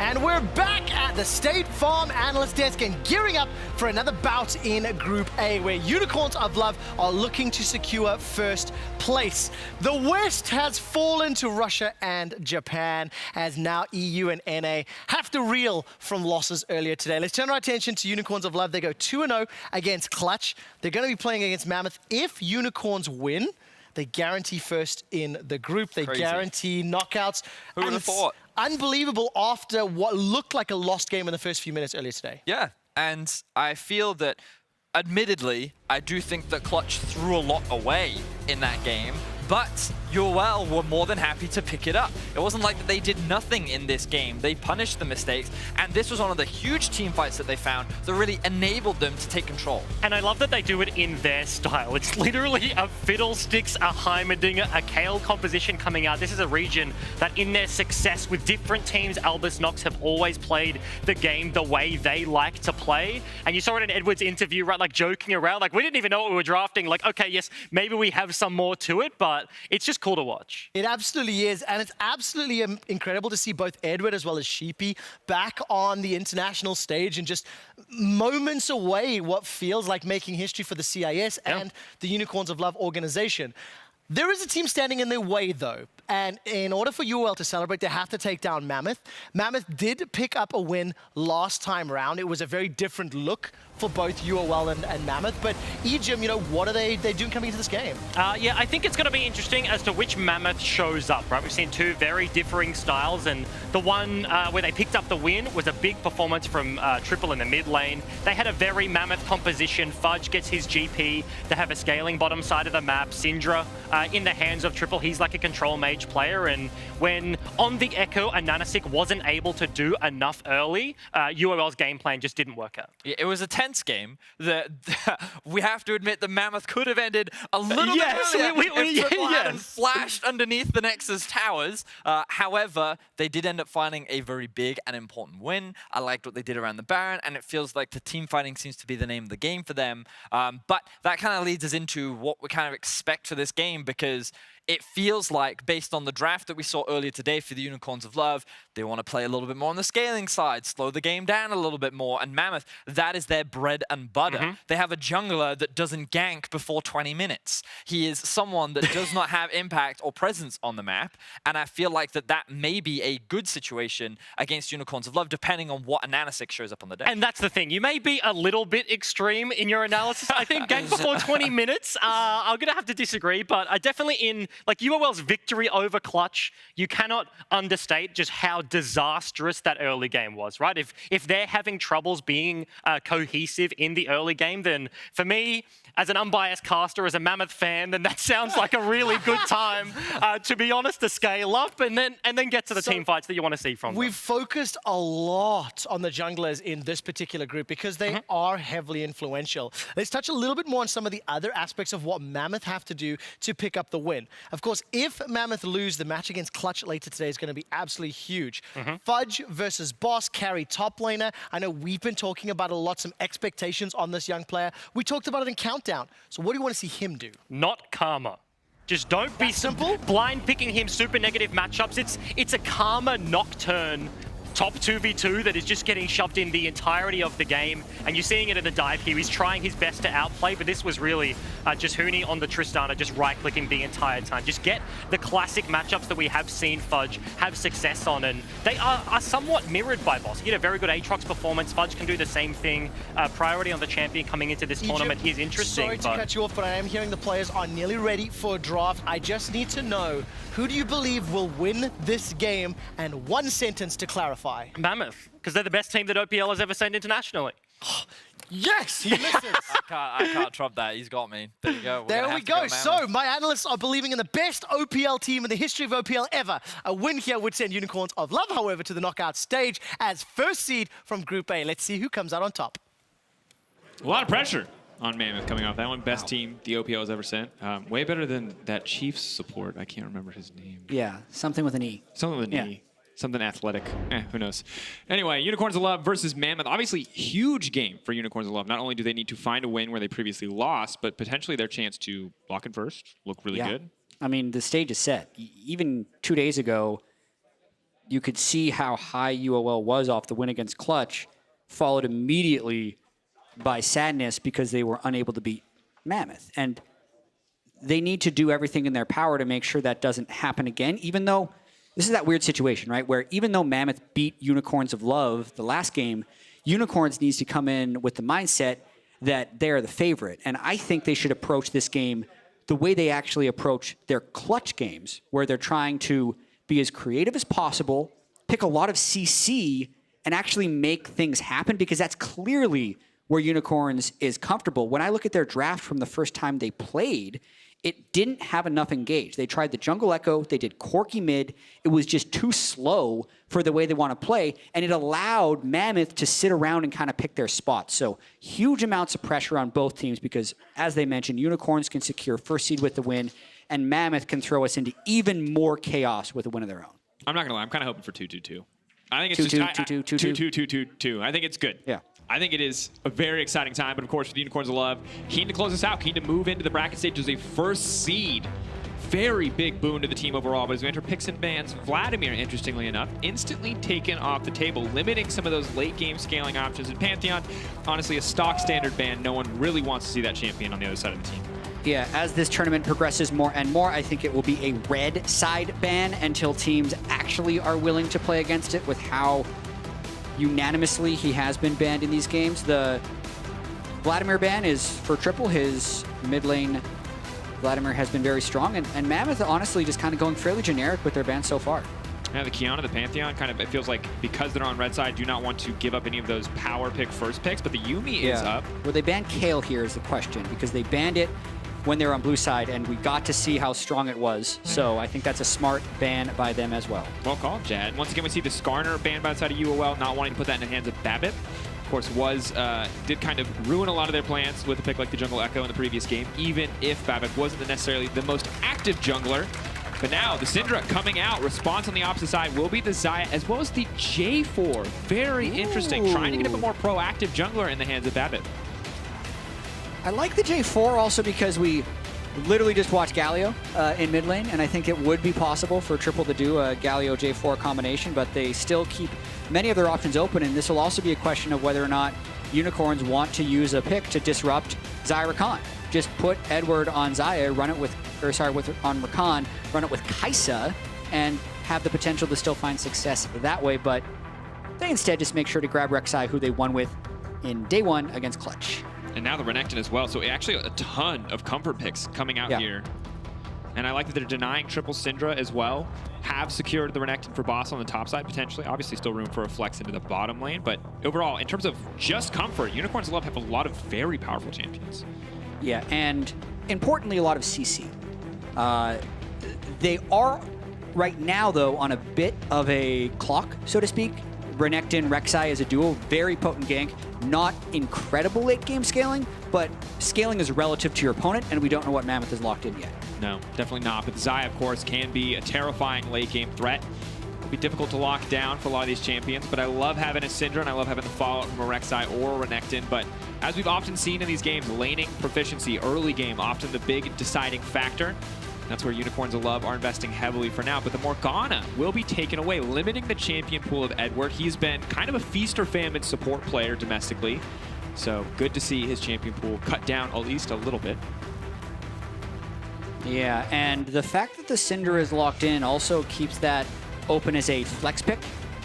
And we're back at the State Farm Analyst Desk and gearing up for another bout in Group A, where Unicorns of Love are looking to secure first place. The West has fallen to Russia and Japan, as now EU and NA have to reel from losses earlier today. Let's turn our attention to Unicorns of Love. They go 2-0 against Clutch. They're going to be playing against Mammoth. If Unicorns win, they guarantee first in the group. They guarantee knockouts. Who would have thought? Unbelievable after what looked like a lost game in the first few minutes earlier today. Yeah, and I feel that, admittedly, I do think that Clutch threw a lot away in that game, but UOL were more than happy to pick it up. It wasn't like that they did nothing in this game. They punished the mistakes, and this was one of the huge team fights that they found that really enabled them to take control. And I love that they do it in their style. It's literally a Fiddlesticks, a Heimerdinger, a Kale composition coming out. This is a region that in their success with different teams, Albus Nox have always played the game the way they like to play. And you saw it in Edward's interview, right, like joking around, like we didn't even know what we were drafting. Like, okay, yes, maybe we have some more to it, but it's just cool to watch. It absolutely is, and it's absolutely incredible to see both Edward as well as Sheepy back on the international stage and just moments away what feels like making history for the CIS and the Unicorns of Love organization. There is a team standing in their way, though, and in order for UOL to celebrate, they have to take down Mammoth. Mammoth did pick up a win last time round. It was a very different look for both UOL and Mammoth, but Ejim, you know, what are they doing coming into this game? Yeah, I think it's going to be interesting as to which Mammoth shows up, right? We've seen two very differing styles, and the one where they picked up the win was a big performance from Triple in the mid lane. They had a very Mammoth composition. Fudge gets his GP. They have a scaling bottom side of the map. Syndra in the hands of Triple. He's like a control mage player, and when on the Echo, AHaHaCiK wasn't able to do enough early, UOL's game plan just didn't work out. Yeah, it was a tense game that we have to admit the Mammoth could have ended a little bit earlier if Triple hadn't flashed underneath the Nexus towers. However, they did end up finding a very big and important win. I liked what they did around the Baron, and it feels like the team fighting seems to be the name of the game for them. But that kind of leads us into what we kind of expect for this game, because it feels like, based on the draft that we saw earlier today for the Unicorns of Love, they want to play a little bit more on the scaling side, slow the game down a little bit more, and Mammoth, that is their bread and butter. They have a jungler that doesn't gank before 20 minutes. He is someone that does not have impact or presence on the map, and I feel like that may be a good situation against Unicorns of Love, depending on what AHaHaCiK shows up on the day. And that's the thing, you may be a little bit extreme in your analysis. I think gank before 20 minutes, I'm going to have to disagree, but I definitely like UOL's victory over Clutch, you cannot understate just how disastrous that early game was, right? If they're having troubles being cohesive in the early game, then for me, as an unbiased caster, as a Mammoth fan, then that sounds like a really good time, to be honest, to scale up and then get to the team fights that you want to see from them. We've focused a lot on the junglers in this particular group because they are heavily influential. Let's touch a little bit more on some of the other aspects of what Mammoth have to do to pick up the win. Of course, if Mammoth lose, the match against Clutch later today is going to be absolutely huge. Fudge versus Boss, carry top laner. I know we've been talking about a lot, some expectations on this young player. We talked about it in Countdown. So what do you want to see him do? Not Karma. Just don't be simple. Blind picking him super negative matchups. It's a Karma Nocturne top 2v2 that is just getting shoved in the entirety of the game, and you're seeing it in the dive here. He's trying his best to outplay, but this was really just Huni on the Tristana, just right-clicking the entire time. Just get the classic matchups that we have seen Fudge have success on, and they are somewhat mirrored by Boss. You get a very good Aatrox performance. Fudge can do the same thing. Priority on the champion coming into this tournament is interesting. Sorry to cut you off, but I am hearing the players are nearly ready for a draft. I just need to know, who do you believe will win this game, and one sentence to clarify. Mammoth, because they're the best team that OPL has ever sent internationally. Yes, he listens. I can't trump that. He's got me. There you go. There we go. So my analysts are believing in the best OPL team in the history of OPL ever. A win here would send Unicorns of Love, however, to the knockout stage as first seed from Group A. Let's see who comes out on top. A lot of pressure on Mammoth coming off that one. Best team the OPL has ever sent. Way better than that Chiefs support. I can't remember his name. Yeah, something with an E. Something with an E. Something athletic. Who knows? Anyway, Unicorns of Love versus Mammoth. Obviously, huge game for Unicorns of Love. Not only do they need to find a win where they previously lost, but potentially their chance to block in first, look really good. I mean, the stage is set. Even 2 days ago, you could see how high UOL was off the win against Clutch, followed immediately by sadness because they were unable to beat Mammoth. And they need to do everything in their power to make sure that doesn't happen again, even though this is that weird situation, right? Where even though Mammoth beat Unicorns of Love the last game, Unicorns needs to come in with the mindset that they're the favorite. And I think they should approach this game the way they actually approach their Clutch games, where they're trying to be as creative as possible, pick a lot of CC, and actually make things happen, because that's clearly where Unicorns is comfortable. When I look at their draft from the first time they played, it didn't have enough engaged. They tried the Jungle Echo, they did Corki mid. It was just too slow for the way they want to play, and it allowed Mammoth to sit around and kind of pick their spots. So huge amounts of pressure on both teams because, as they mentioned, Unicorns can secure first seed with the win, and Mammoth can throw us into even more chaos with a win of their own. I'm not going to lie, I'm kind of hoping for 2-2-2. I think it's 2-2-2. I think it's good. Yeah. I think it is a very exciting time, but of course, for the Unicorns of Love, keen to close this out, keen to move into the bracket stage as a first seed. Very big boon to the team overall, but as we enter picks and bans, Vladimir, interestingly enough, instantly taken off the table, limiting some of those late game scaling options. In Pantheon, honestly, a stock standard ban. No one really wants to see that champion on the other side of the team. Yeah, as this tournament progresses more and more, I think it will be a red side ban until teams actually are willing to play against it with how unanimously he has been banned in these games. The Vladimir ban is for Triple. His mid lane Vladimir has been very strong, and Mammoth honestly just kind of going fairly generic with their ban so far. Yeah, the Kiana, the Pantheon, kind of, it feels like because they're on red side, do not want to give up any of those power pick first picks, but the Yuumi is up. Well, they banned Kale here is the question, because they banned it when they were on blue side, and we got to see how strong it was. So I think that's a smart ban by them as well. Well called, Jad. Once again, we see the Skarner banned by the side of UOL, not wanting to put that in the hands of Babip. Of course, did kind of ruin a lot of their plans with a pick like the Jungle Echo in the previous game, even if Babip wasn't necessarily the most active jungler. But now, the Syndra coming out. Response on the opposite side will be the Xayah, as well as the J4. Very interesting. Trying to get a bit more proactive jungler in the hands of Babip. I like the J4 also because we literally just watched Galio in mid lane, and I think it would be possible for Triple to do a Galio J4 combination, but they still keep many of their options open, and this will also be a question of whether or not Unicorns want to use a pick to disrupt Xayah Rakan. Just put Edward on Xayah, run it with, on Rakan, run it with Xayah, and have the potential to still find success that way, but they instead just make sure to grab Rek'Sai, who they won with in day one against Clutch. And now the Renekton as well. So actually a ton of comfort picks coming out here. And I like that they're denying triple Syndra as well. Have secured the Renekton for boss on the top side, potentially. Obviously still room for a flex into the bottom lane. But overall, in terms of just comfort, Unicorns of Love have a lot of very powerful champions. Yeah, and importantly, a lot of CC. They are right now, though, on a bit of a clock, so to speak. Renekton, Rek'Sai as a duo, very potent gank. Not incredible late game scaling, but scaling is relative to your opponent, and we don't know what Mammoth is locked in yet. No, definitely not. But Xayah, of course, can be a terrifying late game threat. It'll be difficult to lock down for a lot of these champions, but I love having a Syndra, and I love having the follow-up from a Rek'Sai or a Renekton. But as we've often seen in these games, laning proficiency, early game, often the big deciding factor. That's where Unicorns of Love are investing heavily for now. But the Morgana will be taken away, limiting the champion pool of Edward. He's been kind of a feast or famine support player domestically. So good to see his champion pool cut down at least a little bit. Yeah, and the fact that the Syndra is locked in also keeps that open as a flex pick.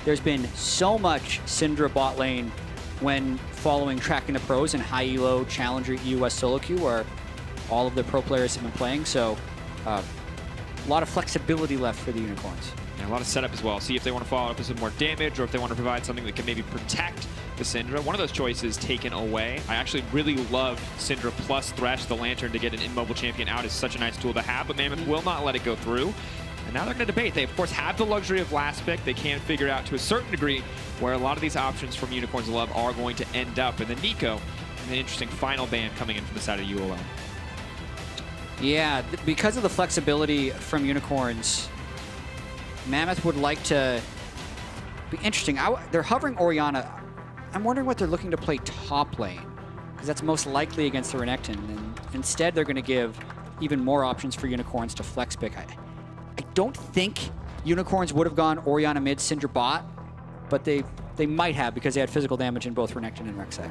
There's been so much Syndra bot lane when following Tracking the Pros and high elo Challenger US solo queue, where all of the pro players have been playing. So a lot of flexibility left for the Unicorns. Yeah, a lot of setup as well. See if they want to follow up with some more damage, or if they want to provide something that can maybe protect the Syndra. One of those choices taken away. I actually really love Syndra plus Thresh, the Lantern, to get an immobile champion out is such a nice tool to have, but Mammoth will not let it go through. And now they're going to debate. They, of course, have the luxury of last pick. They can figure out to a certain degree where a lot of these options from Unicorns of Love are going to end up. And then Nico, an interesting final ban coming in from the side of UOL. Yeah, because of the flexibility from Unicorns, Mammoth would like to be interesting. They're hovering Orianna. I'm wondering what they're looking to play top lane, because that's most likely against the Renekton. And instead, they're going to give even more options for Unicorns to flex pick. I don't think Unicorns would have gone Orianna mid, Syndra bot, but they might have because they had physical damage in both Renekton and Rek'Sai.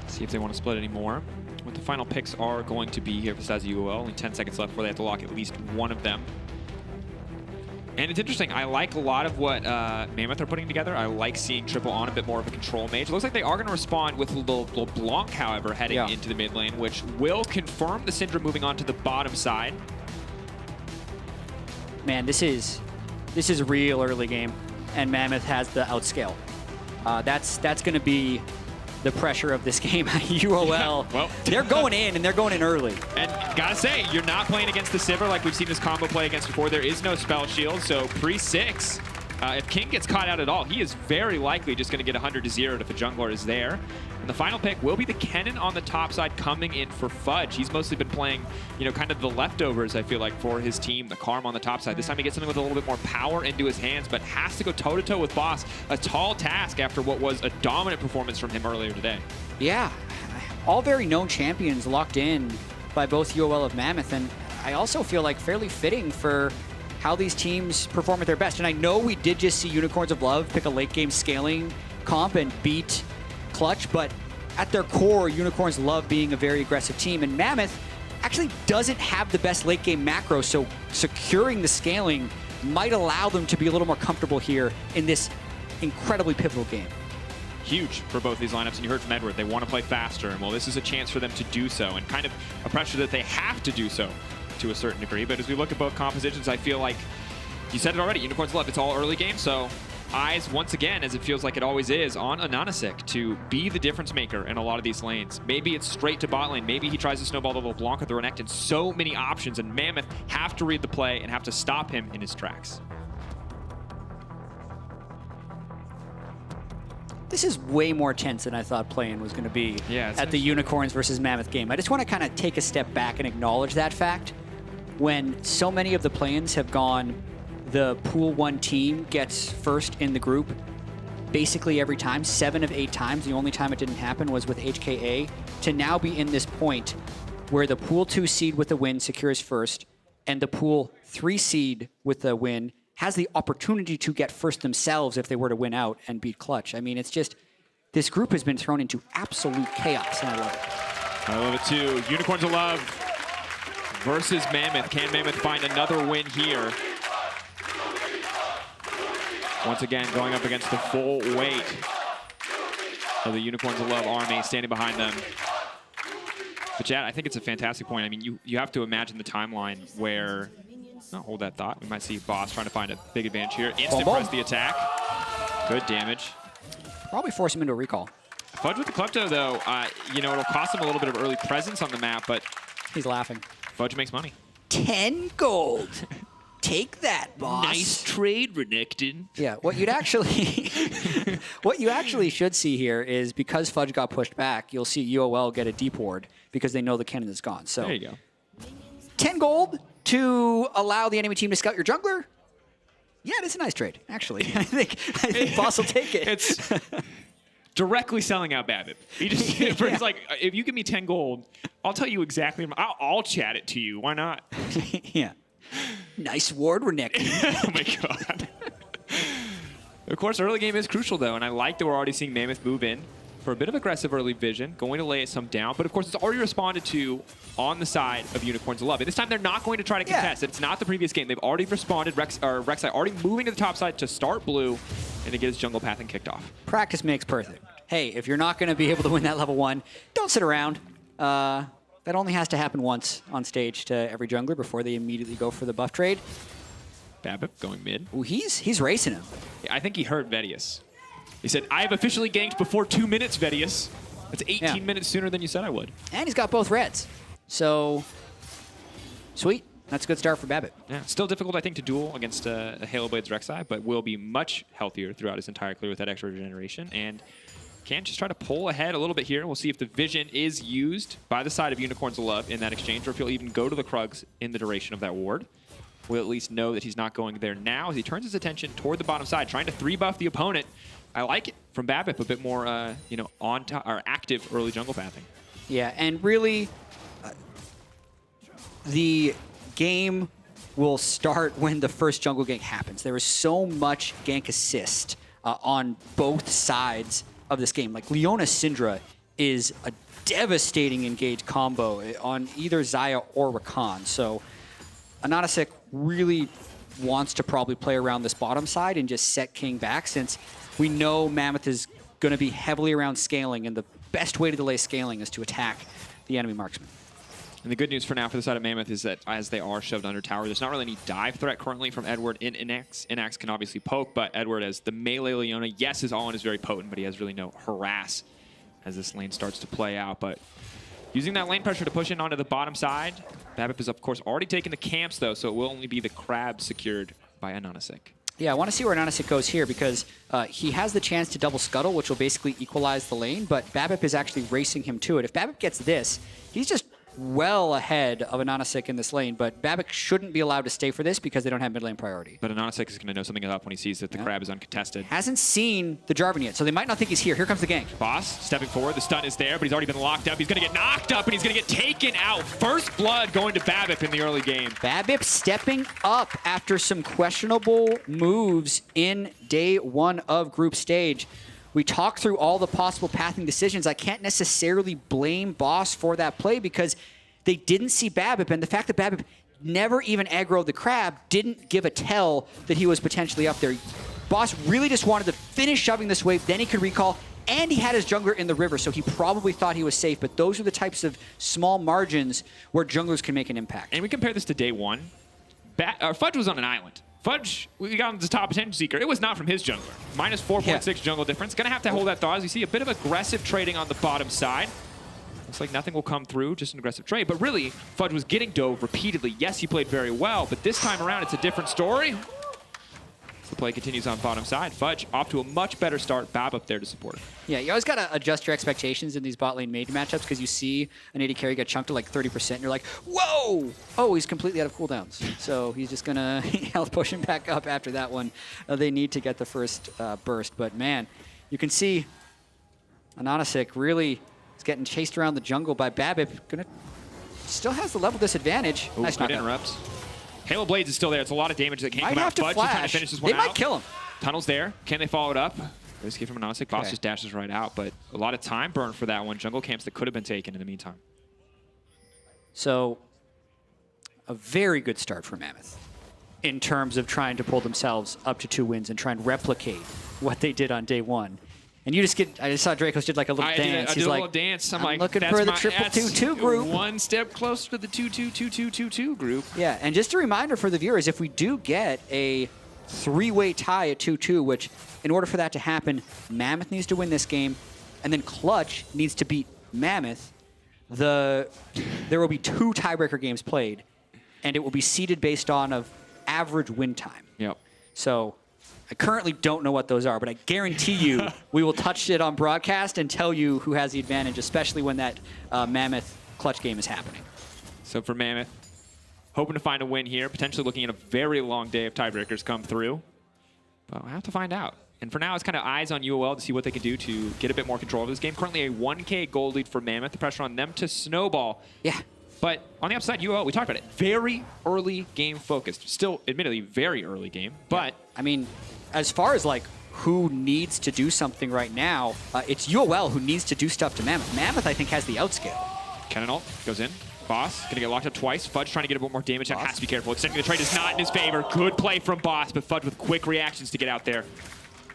See if they want to split anymore. What the final picks are going to be here besides UOL. Only 10 seconds left before they have to lock at least one of them. And it's interesting. I like a lot of what MAMMOTH are putting together. I like seeing Triple on a bit more of a control mage. It looks like they are going to respond with LeBlanc, however, heading into the mid lane, which will confirm the Syndra moving on to the bottom side. Man, this is a real early game, and MAMMOTH has the outscale. That's going to be the pressure of this game at UOL. Well, they're going in, and they're going in early. And gotta say, you're not playing against the Sivir like we've seen this combo play against before. There is no spell shield, so pre-6, if King gets caught out at all, he is very likely just going to get 100-0 if a jungler is there. And the final pick will be the Kennen on the top side coming in for Fudge. He's mostly been playing, you know, kind of the leftovers, I feel like, for his team, the Karm on the top side. This time he gets something with a little bit more power into his hands, but has to go toe-to-toe with Boss. A tall task after what was a dominant performance from him earlier today. Yeah, all very known champions locked in by both UOL of MAMMOTH, and I also feel like fairly fitting for how these teams perform at their best. And I know we did just see Unicorns of Love pick a late game scaling comp and beat Clutch, but at their core, Unicorns love being a very aggressive team, and MAMMOTH actually doesn't have the best late game macro, so securing the scaling might allow them to be a little more comfortable here in this incredibly pivotal game. Huge for both these lineups, and you heard from Edward, they want to play faster, and well, this is a chance for them to do so, and kind of a pressure that they have to do so to a certain degree. But as we look at both compositions, I feel like, you said it already, Unicorns Love, it's all early game, so eyes, once again, as it feels like it always is, on AHaHaCiK to be the difference maker in a lot of these lanes. Maybe it's straight to bot lane. Maybe he tries to snowball the LeBlanc or the Renekton. So many options, and MAMMOTH have to read the play and have to stop him in his tracks. This is way more tense than I thought playing was going to be at the Unicorns versus MAMMOTH game. I just want to kind of take a step back and acknowledge that fact. When so many of the play-ins have gone, the pool 1 team gets first in the group basically every time, 7 of 8 times. The only time it didn't happen was with HKA. To now be in this point where the pool 2 seed with a win secures first, and the pool 3 seed with a win has the opportunity to get first themselves if they were to win out and beat Clutch. I mean, it's just, this group has been thrown into absolute chaos, and I love it. I love it too. Unicorns of Love versus MAMMOTH. Can MAMMOTH find another win here? Once again, going up against the full weight of the Unicorns of Love army standing behind them. But Chad, I think it's a fantastic point. I mean, you have to imagine the timeline where, hold that thought. We might see Boss trying to find a big advantage here. Instant press the attack. Good damage. Probably force him into a recall. Fudge with the Klepto, though, you know, it'll cost him a little bit of early presence on the map, but he's laughing. Fudge makes money. 10 gold. Take that, boss. Nice trade, Renekton. Yeah, what you actually should see here is, because Fudge got pushed back, you'll see UOL get a deep ward because they know the Kennen is gone. So there you go. 10 gold to allow the enemy team to scout your jungler. Yeah, it's a nice trade, actually. I think Boss will take it. It's directly selling out Babip. He's like, if you give me 10 gold, I'll tell you exactly. I'll chat it to you. Why not? Yeah. Nice ward, Renekton. Oh my god. Of course, early game is crucial though, and I like that we're already seeing MAMMOTH move in for a bit of aggressive early vision, going to lay some down, but of course it's already responded to on the side of Unicorns of Love. And this time they're not going to try to contest it. It's not the previous game. They've already responded. Rek'Sai already moving to the top side to start blue and to get his jungle pathing kicked off. Practice makes perfect. Hey, if you're not going to be able to win that level 1, don't sit around. That only has to happen once on stage to every jungler before they immediately go for the buff trade. Babip going mid. Ooh, he's racing him. Yeah, I think he heard Vedius. He said, I have officially ganked before 2 minutes, Vedius. That's 18 minutes sooner than you said I would. And he's got both reds. So, sweet. That's a good start for Babip. Yeah, still difficult, I think, to duel against a Halo Blades Rek'Sai, but will be much healthier throughout his entire clear with that extra regeneration. And can just try to pull ahead a little bit here. We'll see if the vision is used by the side of Unicorns of Love in that exchange, or if he'll even go to the Krugs in the duration of that ward. We'll at least know that he's not going there now as he turns his attention toward the bottom side, trying to 3-buff the opponent. I like it from Babip, a bit more, you know, on top or active early jungle pathing. Yeah, and really, the game will start when the first jungle gank happens. There is so much gank assist on both sides of this game. Like, Leona Syndra is a devastating engaged combo on either Xayah or Rakan. So AHaHaCiK really wants to probably play around this bottom side and just set King back, since we know Mammoth is going to be heavily around scaling, and the best way to delay scaling is to attack the enemy marksman. And the good news for now for the side of Mammoth is that as they are shoved under tower, there's not really any dive threat currently from Edward in Innaxe. Innaxe can obviously poke, but Edward as the melee Leona, yes, his all-in is very potent, but he has really no harass as this lane starts to play out. But using that lane pressure to push in onto the bottom side, Babip is, of course, already taking the camps, though, so it will only be the crab secured by AHaHaCiK. Yeah, I want to see where AHaHaCiK goes here, because he has the chance to double scuttle, which will basically equalize the lane, but Babip is actually racing him to it. If Babip gets this, he's just well ahead of AHaHaCiK in this lane, but Babip shouldn't be allowed to stay for this because they don't have mid lane priority. But AHaHaCiK is going to know something is up when he sees that the crab is uncontested. Hasn't seen the Jarvan yet, so they might not think he's here. Here comes the gank. Boss stepping forward, the stun is there, but he's already been locked up. He's going to get knocked up, and he's going to get taken out. First blood going to Babip in the early game. Babip stepping up after some questionable moves in day one of group stage. We talked through all the possible pathing decisions. I can't necessarily blame Boss for that play because they didn't see Babip, and the fact that Babip never even aggroed the crab didn't give a tell that he was potentially up there. Boss really just wanted to finish shoving this wave, then he could recall, and he had his jungler in the river, so he probably thought he was safe, but those are the types of small margins where junglers can make an impact. And we compare this to day one. Fudge was on an island. Fudge, we got him as top attention seeker. It was not from his jungler. Minus 4.6 jungle difference. Gonna have to hold that thought as we see a bit of aggressive trading on the bottom side. Looks like nothing will come through, just an aggressive trade. But really, Fudge was getting dove repeatedly. Yes, he played very well, but this time around, it's a different story. The play continues on bottom side. Fudge off to a much better start. Bab up there to support him. Yeah, you always got to adjust your expectations in these bot lane major matchups because you see an AD carry get chunked to like 30% and you're like, whoa! Oh, he's completely out of cooldowns. So he's just going to health push him back up after that one. They need to get the first burst. But man, you can see AHaHaCiK really is getting chased around the jungle by Babip. Still has the level disadvantage. Ooh, nice good interrupts. Halo Blades is still there. It's a lot of damage that can't come out. Fudge flash. Trying to finish this one They might kill him. Tunnel's there. Can they follow it up? Risky from AHaHaCiK. Boss just dashes right out, but a lot of time burn for that one. Jungle camps that could have been taken in the meantime. So, a very good start for Mammoth in terms of trying to pull themselves up to 2 wins and try and replicate what they did on day one. And you just get, I just saw Dracos did like a little dance. I did a little dance. I'm like, looking for the triple 2-2 group. One step closer to the 2-2-2-2-2-2 group. Yeah, and just a reminder for the viewers, if we do get a 3-way tie at 2-2, which in order for that to happen, Mammoth needs to win this game, and then Clutch needs to beat Mammoth. There will be 2 tiebreaker games played, and it will be seeded based on of average win time. Yep. So I currently don't know what those are, but I guarantee you we will touch it on broadcast and tell you who has the advantage, especially when that Mammoth Clutch game is happening. So for Mammoth, hoping to find a win here, potentially looking at a very long day if tiebreakers come through. But we'll have to find out. And for now, it's kind of eyes on UOL to see what they can do to get a bit more control of this game. Currently a 1K gold lead for Mammoth. The pressure on them to snowball. Yeah. But on the upside, UOL, we talked about it. Very early game focused. Still, admittedly, very early game. But, I mean, as far as like who needs to do something right now, it's UOL who needs to do stuff to Mammoth. Mammoth, I think, has the outscale. Kennen ult goes in. Boss gonna get locked up twice. Fudge trying to get a bit more damage. Has to be careful. Extending the trade is not in his favor. Good play from Boss, but Fudge with quick reactions to get out there.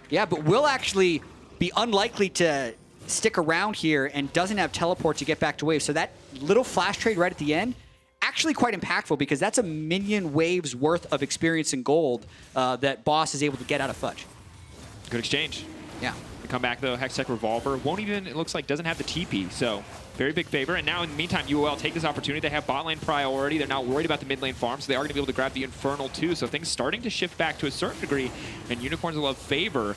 Yeah, but will actually be unlikely to stick around here and doesn't have teleport to get back to wave. So that little flash trade right at the end, actually quite impactful because that's a minion wave's worth of experience in gold that Boss is able to get out of Fudge. Good exchange. Yeah. They come back though, AHaHaCiK Revolver. Won't even, it looks like, doesn't have the TP, so very big favor. And now in the meantime, UOL take this opportunity. They have bot lane priority. They're not worried about the mid lane farm, so they are going to be able to grab the Infernal too. So things starting to shift back to a certain degree, and Unicorns will have favor.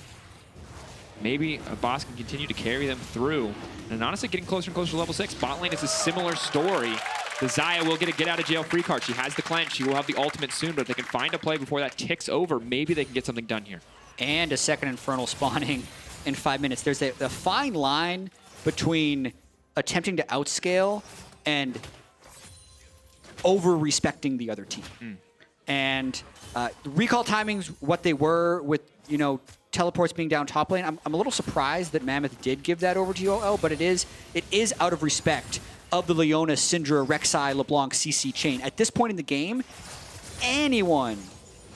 Maybe a Boss can continue to carry them through. And honestly, getting closer and closer to level 6. Bot lane is a similar story. The Xayah will get a get-out-of-jail-free card. She has the cleanse. She will have the ultimate soon, but if they can find a play before that ticks over, maybe they can get something done here. And a second Infernal spawning in 5 minutes. There's a fine line between attempting to outscale and over-respecting the other team. And recall timings, what they were with, teleports being down top lane. I'm a little surprised that Mammoth did give that over to UOL, but it is out of respect of the Leona, Syndra, Rek'Sai, LeBlanc, CC chain. At this point in the game, anyone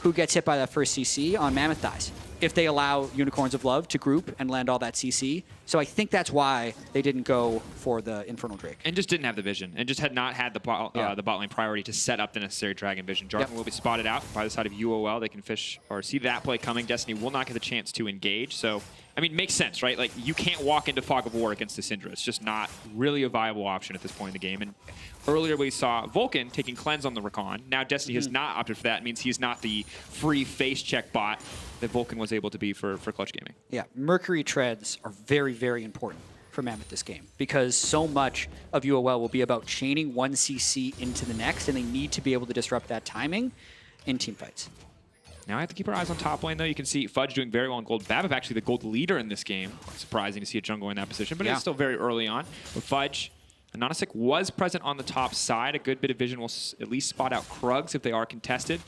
who gets hit by that first CC on Mammoth dies if they allow Unicorns of Love to group and land all that CC. So I think that's why they didn't go for the Infernal Drake. And just didn't have the vision, and just had not had the bot lane priority to set up the necessary Dragon Vision. Jarvan will be spotted out by the side of UOL. They can fish or see that play coming. Destiny will not get the chance to engage. So, I mean, makes sense, right? Like, you can't walk into Fog of War against the Syndra. It's just not really a viable option at this point in the game. And earlier we saw Vulcan taking Cleanse on the Rakan. Now Destiny has not opted for that. It means he's not the free face check bot that Vulcan was able to be for Clutch Gaming. Yeah, Mercury treads are very, very important for Mammoth this game because so much of UOL will be about chaining one CC into the next, and they need to be able to disrupt that timing in team fights. Now I have to keep our eyes on top lane, though. You can see Fudge doing very well in gold. Babip actually the gold leader in this game. Surprising to see a jungle in that position, but it's still very early on. With Fudge, AHaHaCiK was present on the top side. A good bit of vision will at least spot out Krugs if they are contested.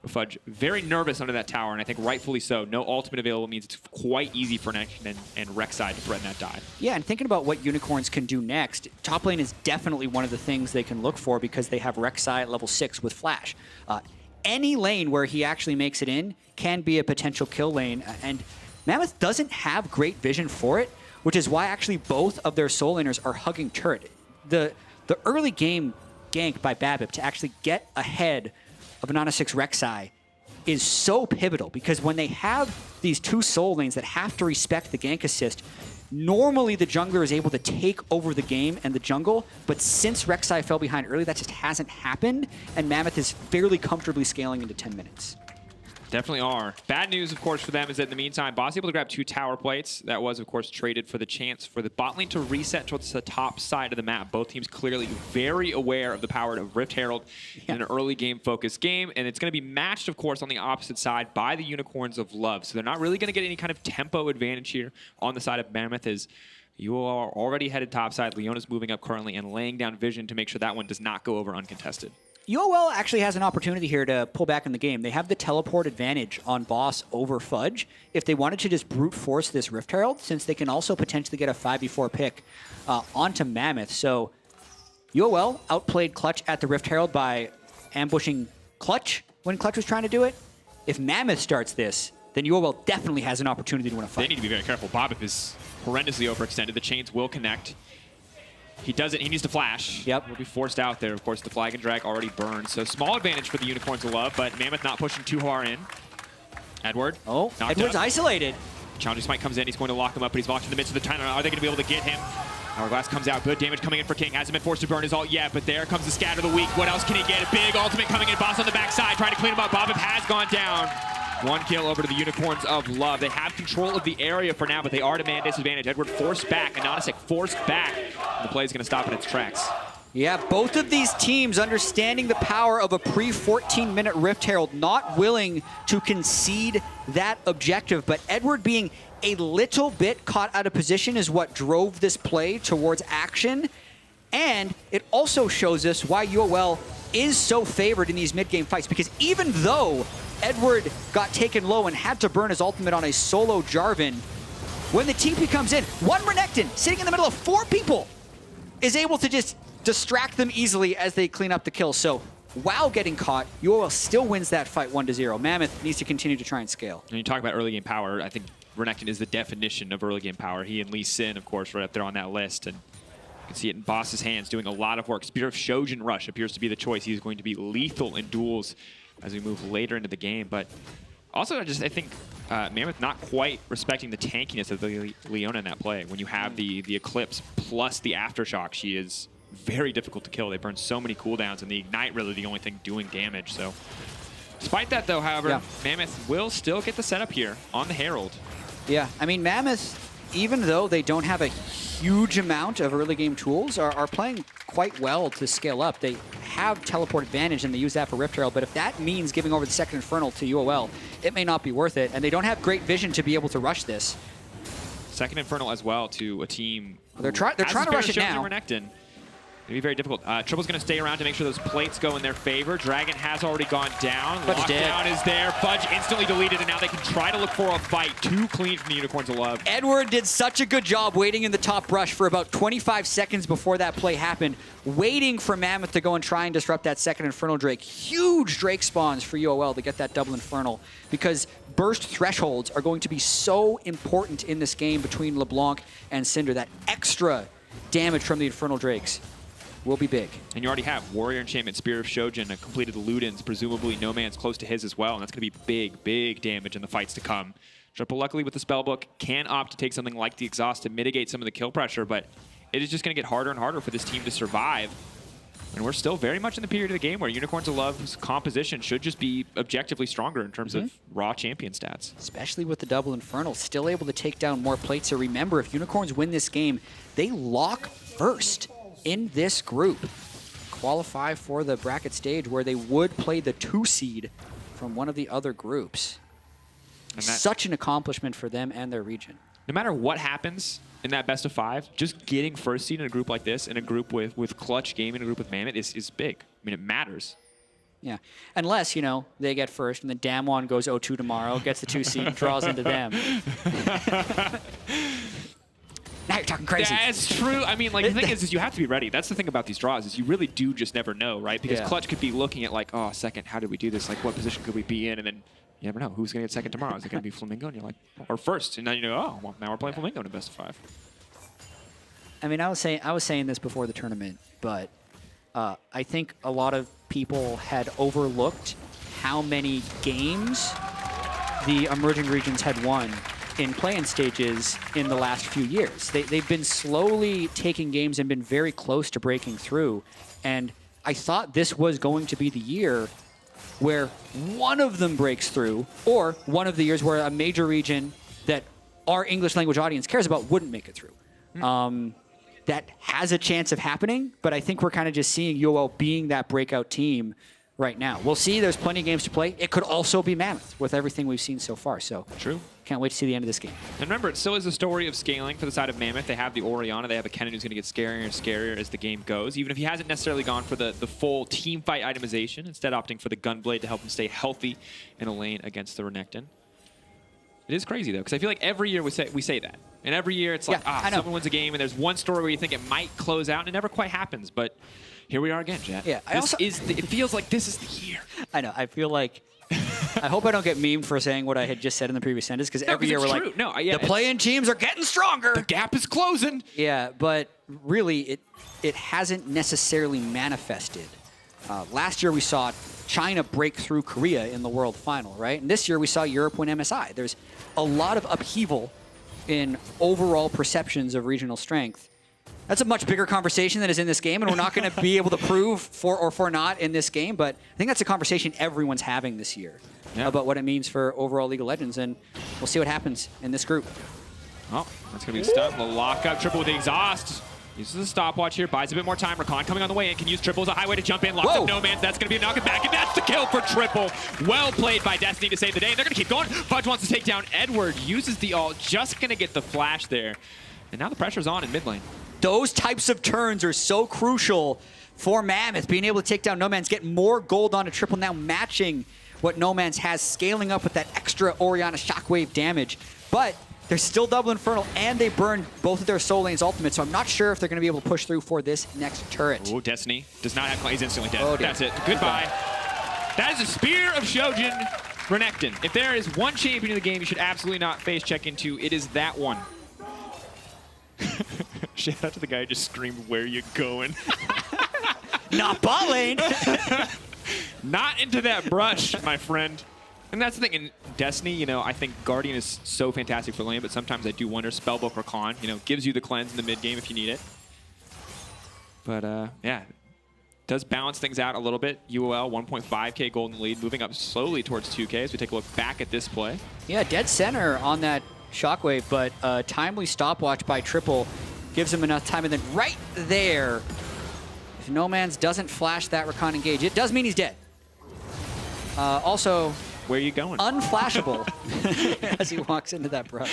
But Fudge very nervous under that tower, and I think rightfully so. No ultimate available means it's quite easy for Renekton and Rek'Sai to threaten that dive. Yeah, and thinking about what Unicorns can do next, top lane is definitely one of the things they can look for because they have Rek'Sai at level 6 with Flash. Any lane where he actually makes it in can be a potential kill lane, and Mammoth doesn't have great vision for it, which is why actually both of their soul laners are hugging turret. The early game gank by Babip to actually get ahead of AHaHaCiK's Rek'Sai is so pivotal because when they have these two soul lanes that have to respect the gank assist, normally the jungler is able to take over the game and the jungle, but since Rek'Sai fell behind early, that just hasn't happened, and Mammoth is fairly comfortably scaling into 10 minutes. Definitely are. Bad news, of course, for them is that in the meantime, Boss able to grab 2 tower plates. That was, of course, traded for the chance for the bot lane to reset towards the top side of the map. Both teams clearly very aware of the power of Rift Herald in an early game focused game, and it's going to be matched, of course, on the opposite side by the Unicorns of Love. So they're not really going to get any kind of tempo advantage here on the side of Mammoth as you are already headed topside. Leona's moving up currently and laying down vision to make sure that one does not go over uncontested. UOL actually has an opportunity here to pull back in the game. They have the teleport advantage on Boss over Fudge if they wanted to just brute force this Rift Herald, since they can also potentially get a 5v4 pick onto Mammoth. So UOL outplayed Clutch at the Rift Herald by ambushing Clutch when Clutch was trying to do it. If Mammoth starts this, then UOL definitely has an opportunity to win a fight. They need to be very careful. Babip is horrendously overextended. The chains will connect. He doesn't. He needs to flash. Yep. Will be forced out there. Of course, the flag and drag already burned. So small advantage for the Unicorns of Love, but Mammoth not pushing too far in. Edward. Oh, Edward's isolated. Challenging Smite comes in. He's going to lock him up, but he's locked in the midst of the tunnel. Are they going to be able to get him? Hourglass comes out. Good damage coming in for King. Hasn't been forced to burn his ult yet, but there comes the Scatter of the Weak. What else can he get? A big ultimate coming in. Boss on the backside, trying to clean him up. Babip has gone down. 1 kill over to the Unicorns of Love. They have control of the area for now, but they are at a man disadvantage. Edward forced back, AHaHaCiK forced back. And the play is going to stop in its tracks. Yeah, both of these teams understanding the power of a pre-14-minute Rift Herald, not willing to concede that objective, but Edward being a little bit caught out of position is what drove this play towards action. And it also shows us why UOL is so favored in these mid-game fights, because even though Edward got taken low and had to burn his ultimate on a solo Jarvan, when the TP comes in, one Renekton sitting in the middle of 4 people is able to just distract them easily as they clean up the kill. So while getting caught, UOL still wins that fight 1-0. Mammoth needs to continue to try and scale. When you talk about early game power, I think Renekton is the definition of early game power. He and Lee Sin, of course, right up there on that list. And you can see it in Boss's hands doing a lot of work. Spear of Shojin Rush appears to be the choice. He's going to be lethal in duels as we move later into the game. But also, I think Mammoth not quite respecting the tankiness of the Leona in that play. When you have the Eclipse plus the Aftershock, she is very difficult to kill. They burn so many cooldowns, and the Ignite really the only thing doing damage. So despite that, though, however, Mammoth will still get the setup here on the Herald. Yeah, I mean, Mammoth, even though they don't have a huge amount of early game tools, are playing quite well to scale up. They have teleport advantage and they use that for Rift Herald, but if that means giving over the second Infernal to UOL, it may not be worth it, and they don't have great vision to be able to rush this. Second Infernal as well to a team. They're trying to rush it now. Renekton. It'll be very difficult. Triple's going to stay around to make sure those plates go in their favor. Dragon has already gone down. Lockdown is there. Fudge instantly deleted, and now they can try to look for a fight. Too clean from the Unicorns of Love. Edward did such a good job waiting in the top brush for about 25 seconds before that play happened, waiting for Mammoth to go and try and disrupt that second Infernal Drake. Huge Drake spawns for UOL to get that double Infernal, because burst thresholds are going to be so important in this game between LeBlanc and Syndra. That extra damage from the Infernal Drakes will be big. And you already have Warrior Enchantment, Spear of Shojin, a completed Ludens, presumably Nomanz close to his as well, and that's going to be big, big damage in the fights to come. Triple, luckily with the Spellbook, can opt to take something like the Exhaust to mitigate some of the kill pressure, but it is just going to get harder and harder for this team to survive. And we're still very much in the period of the game where Unicorns of Love's composition should just be objectively stronger in terms of raw champion stats. Especially with the double Infernal, still able to take down more plates. So remember, if Unicorns win this game, they lock first in this group, qualify for the bracket stage where they would play the 2 seed from one of the other groups. And such an accomplishment for them and their region. No matter what happens in that best of 5, just getting first seed in a group like this, in a group with Clutch Game, in a group with Mammoth, is big. I mean, it matters. Yeah, unless, you know, they get first and then Damwon goes 0-2 tomorrow, gets the 2 seed, draws into them. Now you're talking crazy. That's true. I mean, like, the thing is you have to be ready. That's the thing about these draws, is you really do just never know, right? Because Clutch could be looking at, like, oh, second, how did we do this? Like, what position could we be in? And then you never know. Who's going to get second tomorrow? Is it going to be Flamingo? And you're like, or first. And then you know, oh, well, now we're playing Flamingo in a best of 5. I mean, I was saying this before the tournament, but I think a lot of people had overlooked how many games the emerging regions had won in play-in stages in the last few years. They've been slowly taking games and been very close to breaking through. And I thought this was going to be the year where one of them breaks through, or one of the years where a major region that our English language audience cares about wouldn't make it through. That has a chance of happening, but I think we're kind of just seeing UOL being that breakout team right now. We'll see. There's plenty of games to play. It could also be Mammoth with everything we've seen so far. So true. Can't wait to see the end of this game. And remember, it still is a story of scaling for the side of Mammoth. They have the Orianna. They have a Kennen who's going to get scarier and scarier as the game goes, even if he hasn't necessarily gone for the full team fight itemization, instead opting for the Gunblade to help him stay healthy in a lane against the Renekton. It is crazy, though, because I feel like every year we say that. And every year it's like, someone wins a game, and there's one story where you think it might close out, and it never quite happens. But here we are again, Jet. Yeah, it feels like this is the year. I know. I feel like... I hope I don't get memed for saying what I had just said in the previous sentence, because every year we're like, the play-in teams are getting stronger. The gap is closing. Yeah, but really, it hasn't necessarily manifested. Last year we saw China break through Korea in the World Final, right? And this year we saw Europe win MSI. There's a lot of upheaval in overall perceptions of regional strength. That's a much bigger conversation than is in this game, and we're not going to be able to prove for or for not in this game, but I think that's a conversation everyone's having this year about what it means for overall League of Legends, and we'll see what happens in this group. Oh, that's going to be a stun. The lockup, triple with the exhaust. Uses a stopwatch here, buys a bit more time. Rakan coming on the way in, can use triple as a highway to jump in. Locks up Nomanz, that's going to be a knock it back, and that's the kill for triple. Well played by Destiny to save the day, and they're going to keep going. Fudge wants to take down Edward, uses the ult, just going to get the flash there. And now the pressure's on in mid lane. Those types of turns are so crucial for Mammoth, being able to take down Nomanz, get more gold on a triple, now matching what Nomanz has, scaling up with that extra Orianna shockwave damage. But they're still double Infernal, and they burned both of their Soul Lane's ultimates, so I'm not sure if they're going to be able to push through for this next turret. Oh, Destiny does not have... He's instantly dead. That's it. Goodbye. That is a Spear of Shojin Renekton. If there is one champion in the game you should absolutely not face check into, it is that one. Shout out to the guy who just screamed, "Where you going?" Not bot lane. Not into that brush, my friend. And that's the thing, in Destiny, you know, I think Guardian is so fantastic for lane, but sometimes I do wonder, Spellbook Rakan, you know, gives you the cleanse in the mid game if you need it. But yeah, does balance things out a little bit. UOL 1.5k golden lead, moving up slowly towards 2k as we take a look back at this play. Yeah, dead center on that shockwave, but a timely stopwatch by Triple gives him enough time, and then right there, if Nomanz doesn't flash that Rakan engage, it does mean he's dead. Also, where are you going? Unflashable as he walks into that brush.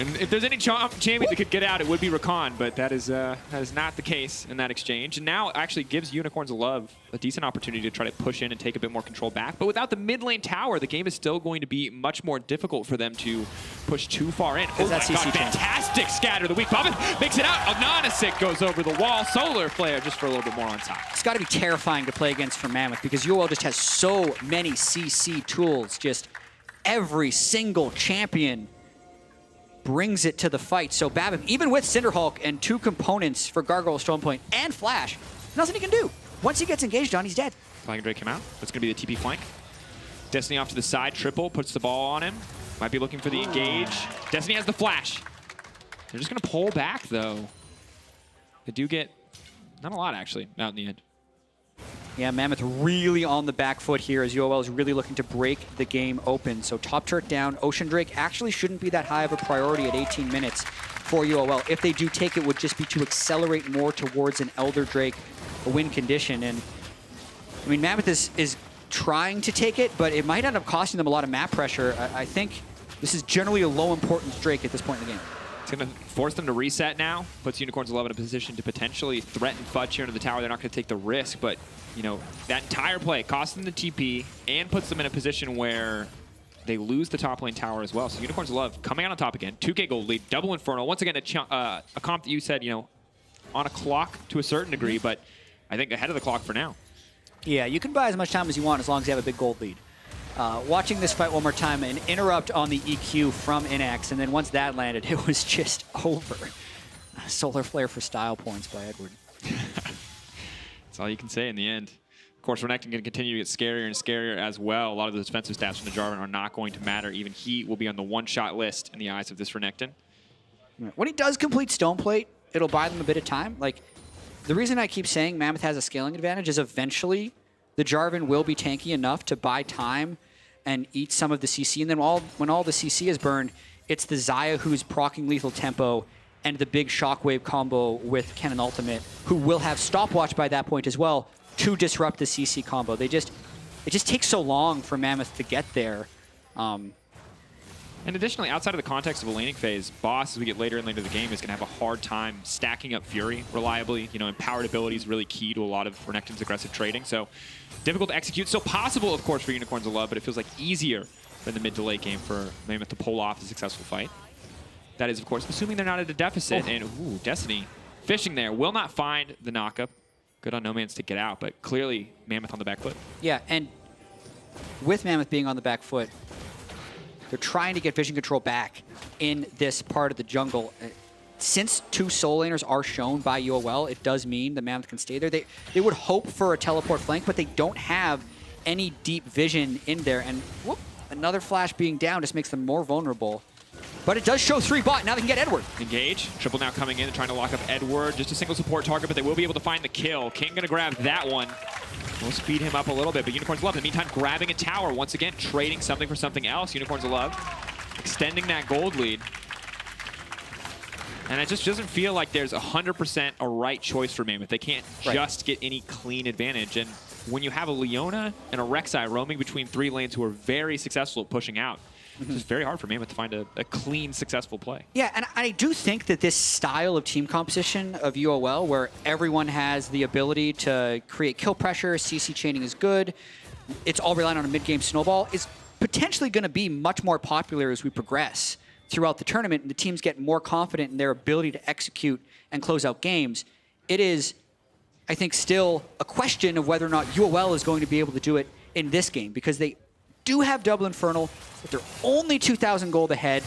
And if there's any champion that could get out, it would be Rakan, but that is not the case in that exchange. And now actually gives Unicorns of Love a decent opportunity to try to push in and take a bit more control back. But without the mid lane tower, the game is still going to be much more difficult for them to push too far in. Oh my god, fantastic scatter of the week. Babip makes it out. AHaHaCiK goes over the wall. Solar Flare just for a little bit more on top. It's got to be terrifying to play against for Mammoth because UOL just has so many CC tools. Just every single champion brings it to the fight. So Babip, even with Cinderhulk and 2 components for Gargoyle, Stone Point, and Flash, nothing he can do. Once he gets engaged on, he's dead. Flying Drake came out. That's going to be the TP flank. Destiny off to the side. Triple puts the ball on him. Might be looking for the engage. Destiny has the flash. They're just going to pull back, though. They do get not a lot, actually, out in the end. Yeah, Mammoth really on the back foot here as UOL is really looking to break the game open. So top turret down. Ocean Drake actually shouldn't be that high of a priority at 18 minutes for UOL. If they do take it, would just be to accelerate more towards an Elder Drake win condition. And I mean, Mammoth is trying to take it, but it might end up costing them a lot of map pressure. I think this is generally a low importance Drake at this point in the game. It's going to force them to reset now. Puts Unicorns of Love in a position to potentially threaten Fudge here into the tower. They're not going to take the risk, but you know, that entire play costs them the TP and puts them in a position where they lose the top lane tower as well. So Unicorns of Love coming out on top again. 2K gold lead, double Infernal. Once again, a comp that you said, you know, on a clock to a certain degree, but I think ahead of the clock for now. Yeah, you can buy as much time as you want as long as you have a big gold lead. Watching this fight one more time, an interrupt on the EQ from Innaxe, and then once that landed, it was just over. Solar Flare for style points by Edward. That's all you can say in the end. Of course, Renekton going to continue to get scarier and scarier as well. A lot of the defensive stats from the Jarvan are not going to matter. Even he will be on the one-shot list in the eyes of this Renekton. When he does complete Stoneplate, it'll buy them a bit of time. Like, the reason I keep saying Mammoth has a scaling advantage is eventually the Jarvan will be tanky enough to buy time and eat some of the CC. And then when all the CC is burned, it's the Xayah who's proccing lethal tempo and the big shockwave combo with Kennen ultimate, who will have stopwatch by that point as well to disrupt the CC combo. It just takes so long for Mammoth to get there. And additionally, outside of the context of a laning phase, Boss, as we get later and later in the game, is going to have a hard time stacking up Fury reliably. You know, empowered ability is really key to a lot of Renekton's aggressive trading. So difficult to execute. Still possible, of course, for Unicorns of Love, but it feels like easier than the mid to late game for Mammoth to pull off a successful fight. That is, of course, assuming they're not at a deficit. Oh. And ooh, Destiny fishing there. Will not find the knockup. Good on Nomanz to get out, but clearly Mammoth on the back foot. Yeah, and with Mammoth being on the back foot, they're trying to get vision control back in this part of the jungle. Since 2 soul laners are shown by UOL, it does mean the Mammoth can stay there. They would hope for a teleport flank, but they don't have any deep vision in there. And whoop, another flash being down just makes them more vulnerable. But it does show 3 bot. Now they can get Edward. Engage. Triple now coming in and trying to lock up Edward. Just a single support target, but they will be able to find the kill. King going to grab that one. We'll speed him up a little bit, but Unicorns of Love, in the meantime, grabbing a tower. Once again, trading something for something else. Unicorns of Love extending that gold lead. And it just doesn't feel like there's 100% a right choice for Mammoth. They can't just get any clean advantage. And when you have a Leona and a Rek'Sai roaming between 3 lanes who are very successful at pushing out, it's just very hard for Mammoth to find a clean, successful play. Yeah, and I do think that this style of team composition of UOL, where everyone has the ability to create kill pressure, CC chaining is good, it's all relying on a mid-game snowball, is potentially going to be much more popular as we progress throughout the tournament and the teams get more confident in their ability to execute and close out games. It is, I think, still a question of whether or not UOL is going to be able to do it in this game, because they do have double Infernal, but they're only 2,000 gold ahead.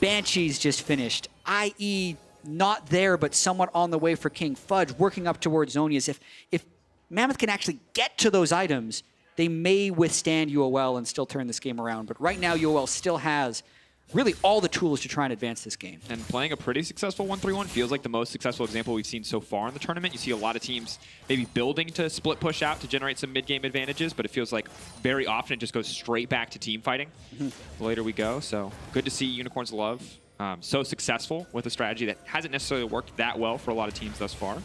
Banshee's just finished, i.e. not there, but somewhat on the way for King. Fudge working up towards Zonia's. If Mammoth can actually get to those items, they may withstand UOL and still turn this game around. But right now, UOL still has really all the tools to try and advance this game. And playing a pretty successful 1-3-1 feels like the most successful example we've seen so far in the tournament. You see a lot of teams maybe building to split push out to generate some mid-game advantages, but it feels like very often it just goes straight back to team fighting the later we go. So good to see Unicorns of Love so successful with a strategy that hasn't necessarily worked that well for a lot of teams thus far.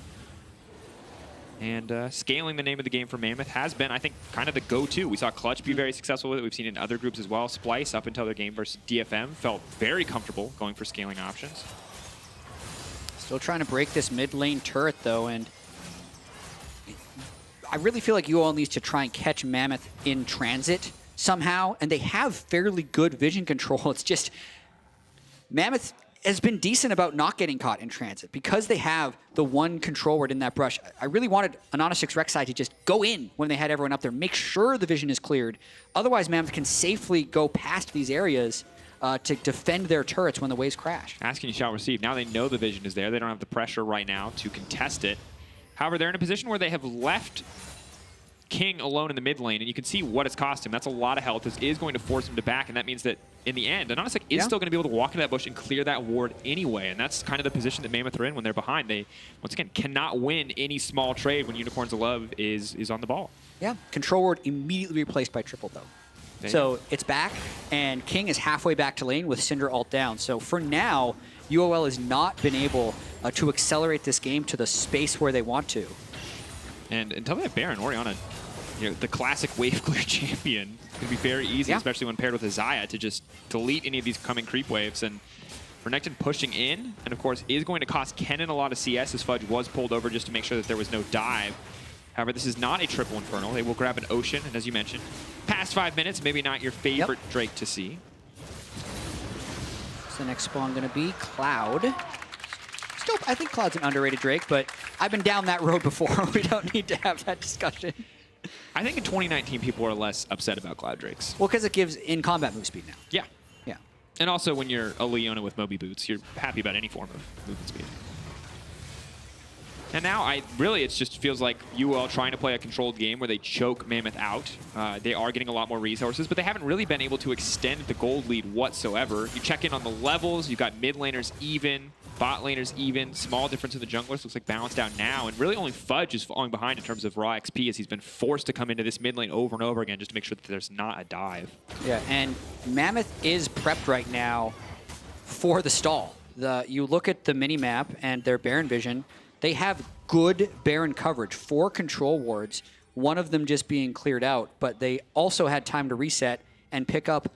And scaling the name of the game for Mammoth has been, I think, kind of the go-to. We saw Clutch be very successful with it. We've seen it in other groups as well. Splice, up until their game versus DFM, felt very comfortable going for scaling options. Still trying to break this mid lane turret, though, and I really feel like UOL needs to try and catch Mammoth in transit somehow, and they have fairly good vision control. It's just Mammoth has been decent about not getting caught in transit because they have the one control word in that brush. I really wanted AHaHaCiK's Rek'Sai to just go in when they had everyone up there, make sure the vision is cleared. Otherwise, Mammoth can safely go past these areas to defend their turrets when the waves crash. Asking you shall receive. Now they know the vision is there. They don't have the pressure right now to contest it. However, they're in a position where they have left King alone in the mid lane, and you can see what it's cost him. That's a lot of health. This is going to force him to back, and that means that in the end, AHaHaCiK is still going to be able to walk into that bush and clear that ward anyway, and that's kind of the position that Mammoth are in when they're behind. They, once again, cannot win any small trade when Unicorns of Love is on the ball. Yeah, control ward immediately replaced by triple, though. So it's back, and King is halfway back to lane with Syndra ult down. So for now, UOL has not been able to accelerate this game to the space where they want to. And until they have Baron, Orianna, you know, the classic wave clear champion, it's going to be very easy, especially when paired with a Xayah, to just delete any of these coming creep waves. And Renekton pushing in, and of course, is going to cost Kennen a lot of CS as Fudge was pulled over just to make sure that there was no dive. However, this is not a triple Infernal. They will grab an Ocean, and as you mentioned, past 5 minutes, maybe not your favorite Drake to see. So the next spawn going to be Cloud. Still, I think Cloud's an underrated Drake, but I've been down that road before. We don't need to have that discussion. I think in 2019, people are less upset about Cloud Drakes. Well, because it gives in-combat move speed now. Yeah. Yeah. And also, when you're a Leona with Moby Boots, you're happy about any form of movement speed. And now, it just feels like UOL trying to play a controlled game where they choke Mammoth out. They are getting a lot more resources, but they haven't really been able to extend the gold lead whatsoever. You check in on the levels, you've got mid laners even, bot laners even, small difference in the junglers, looks like balanced out now, and really only Fudge is falling behind in terms of raw XP as he's been forced to come into this mid lane over and over again just to make sure that there's not a dive. Yeah, and Mammoth is prepped right now for the stall. You look at the mini-map and their Baron vision, they have good Baron coverage, 4 control wards, one of them just being cleared out, but they also had time to reset and pick up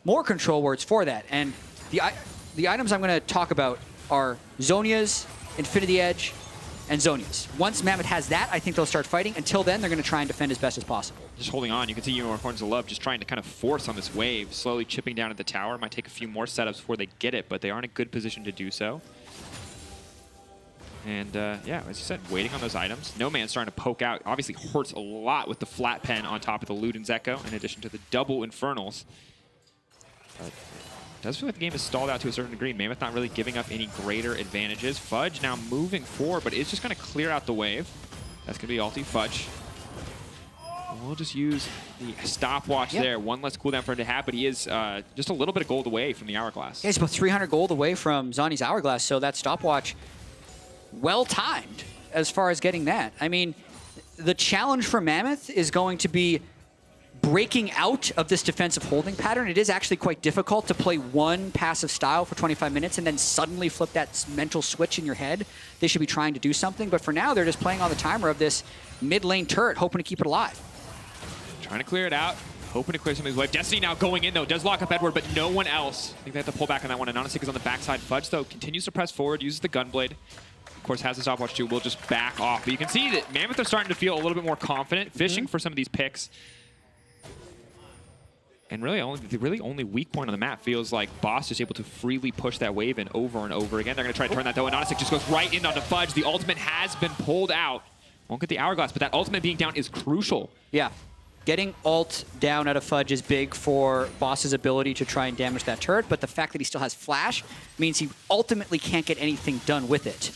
more control wards for that. And the items I'm going to talk about are Zhonya's, Infinity Edge, and Zhonya's. Once Mammoth has that, I think they'll start fighting. Until then, they're going to try and defend as best as possible. Just holding on. You can see Unicorns of Love just trying to kind of force on this wave, slowly chipping down at the tower. Might take a few more setups before they get it, but they are in a good position to do so. And yeah, as you said, waiting on those items. Nomanz starting to poke out. Obviously hurts a lot with the flat pen on top of the Luden's Echo, in addition to the double Infernals. But it does feel like the game is stalled out to a certain degree. Mammoth not really giving up any greater advantages. Fudge now moving forward, but it's just going to clear out the wave. That's going to be ulti. Fudge. We'll just use the stopwatch there. One less cooldown for him to have, but he is just a little bit of gold away from the Hourglass. Yeah, he's about 300 gold away from Zhonya's Hourglass, so that stopwatch, well-timed as far as getting that. I mean, the challenge for Mammoth is going to be breaking out of this defensive holding pattern. It is actually quite difficult to play one passive style for 25 minutes and then suddenly flip that mental switch in your head. They should be trying to do something, but for now, they're just playing on the timer of this mid-lane turret, hoping to keep it alive. Trying to clear it out, hoping to clear some of his wave. Destiny now going in, though. Does lock up Edward, but no one else. I think they have to pull back on that one. AHaHaCiK is on the backside. Fudge, though, continues to press forward, uses the Gunblade. Of course, has the stopwatch, too. Will just back off. But you can see that Mammoth are starting to feel a little bit more confident, fishing for some of these picks. And really, the only weak point on the map feels like Boss is able to freely push that wave in over and over again. They're going to try to turn that, though. And AHaHaCiK just goes right in onto Fudge. The ultimate has been pulled out. Won't get the Hourglass, but that ultimate being down is crucial. Yeah. Getting ult down out of Fudge is big for Boss's ability to try and damage that turret, but the fact that he still has Flash means he ultimately can't get anything done with it.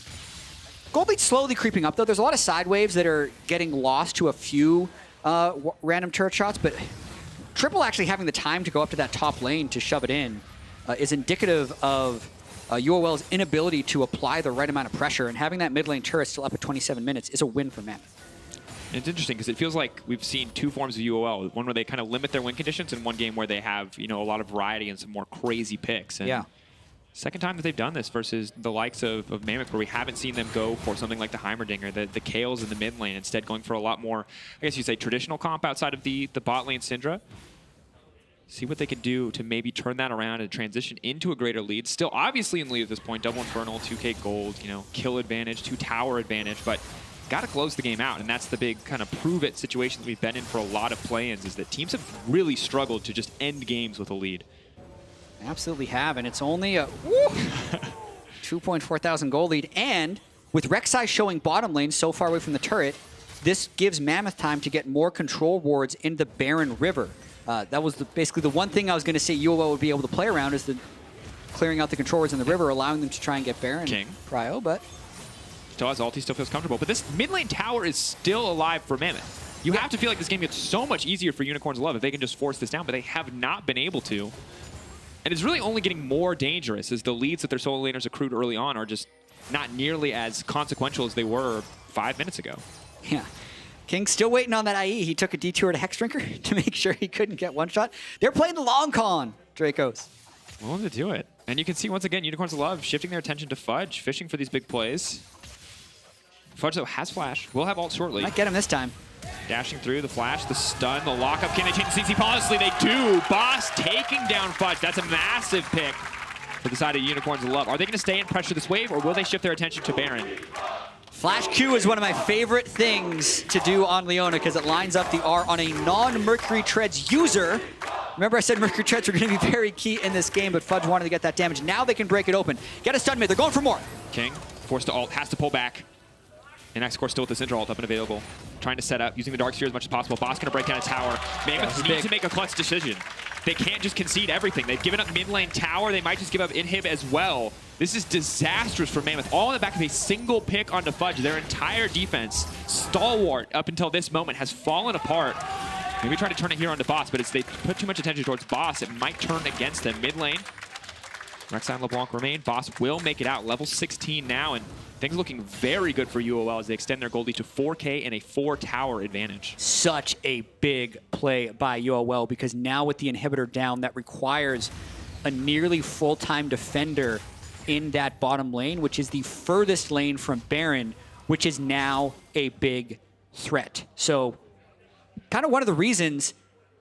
Gold lead's slowly creeping up, though. There's a lot of side waves that are getting lost to a few random turret shots, but Triple actually having the time to go up to that top lane to shove it in is indicative of UOL's inability to apply the right amount of pressure, and having that mid lane turret still up at 27 minutes is a win for Mammoth. It's interesting because it feels like we've seen 2 forms of UOL. One where they kind of limit their win conditions, and one game where they have, you know, a lot of variety and some more crazy picks. And yeah. Second time that they've done this versus the likes of Mammoth, where we haven't seen them go for something like the Heimerdinger, the Kaels in the mid lane, instead going for a lot more, I guess you'd say, traditional comp outside of the bot lane Syndra. See what they can do to maybe turn that around and transition into a greater lead. Still obviously in the lead at this point, double Infernal, 2k gold, you know, kill advantage, 2 tower advantage, but got to close the game out, and that's the big kind of prove-it situation that we've been in for a lot of play-ins, is that teams have really struggled to just end games with a lead. Absolutely have, and it's only a 2.4 thousand gold lead. And with Rek'Sai showing bottom lane so far away from the turret, this gives Mammoth time to get more control wards in the Barren River. That was basically the one thing I was going to say UOL would be able to play around, is the clearing out the control wards in the river, allowing them to try and get Baron Cryo, but still has ult, he still feels comfortable. But this mid lane tower is still alive for Mammoth. You have to feel like this game gets so much easier for Unicorns Love if they can just force this down, but they have not been able to. And it's really only getting more dangerous as the leads that their solo laners accrued early on are just not nearly as consequential as they were 5 minutes ago. Yeah. King's still waiting on that IE. He took a detour to Hex Drinker to make sure he couldn't get one shot. They're playing the long con, Dracos. Willing to do it. And you can see once again, Unicorns Love shifting their attention to Fudge, fishing for these big plays. Fudge, though, has flash. Will have ult shortly. Might get him this time. Dashing through, the flash, the stun, the lockup. Can they change the CC? Honestly, they do. Boss taking down Fudge. That's a massive pick for the side of Unicorns Love. Are they going to stay and pressure this wave, or will they shift their attention to Baron? Flash Q is one of my favorite things to do on Leona because it lines up the R on a non-Mercury Treads user. Remember I said Mercury Treads were going to be very key in this game, but Fudge wanted to get that damage. Now they can break it open. Get a stun mid. They're going for more. King, forced to ult, has to pull back. Innaxe, of course, still with the Syndra ult up and available. Trying to set up, using the Dark Sphere as much as possible. Boss going to break down a tower. Mammoth needs to make a clutch decision. They can't just concede everything. They've given up mid lane tower. They might just give up inhib as well. This is disastrous for Mammoth. All in the back of a single pick onto Fudge. Their entire defense, stalwart up until this moment, has fallen apart. Maybe try to turn it here onto Boss, but as they put too much attention towards Boss, it might turn against them. Mid lane, Rek'Sai and LeBlanc remain. Boss will make it out. Level 16 now, and things looking very good for UOL as they extend their gold lead to 4K and a 4-tower advantage. Such a big play by UOL, because now with the inhibitor down, that requires a nearly full-time defender in that bottom lane, which is the furthest lane from Baron, which is now a big threat. So kind of one of the reasons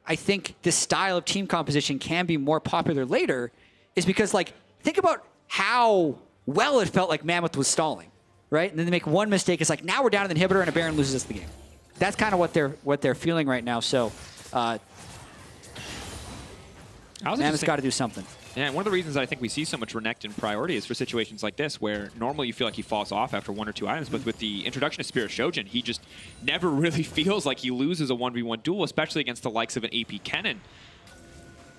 I think this style of team composition can be more popular later is because, like, think about how well it felt like Mammoth was stalling, right? And then they make one mistake. It's like, now we're down to the inhibitor and a Baron loses us the game. That's kind of what they're feeling right now. So Mammoth's got to do something. Yeah, and one of the reasons I think we see so much Renekton priority is for situations like this, where normally you feel like he falls off after 1 or 2 items, but with the introduction of Spirit Shojin, he just never really feels like he loses a 1v1 duel, especially against the likes of an AP Kennen.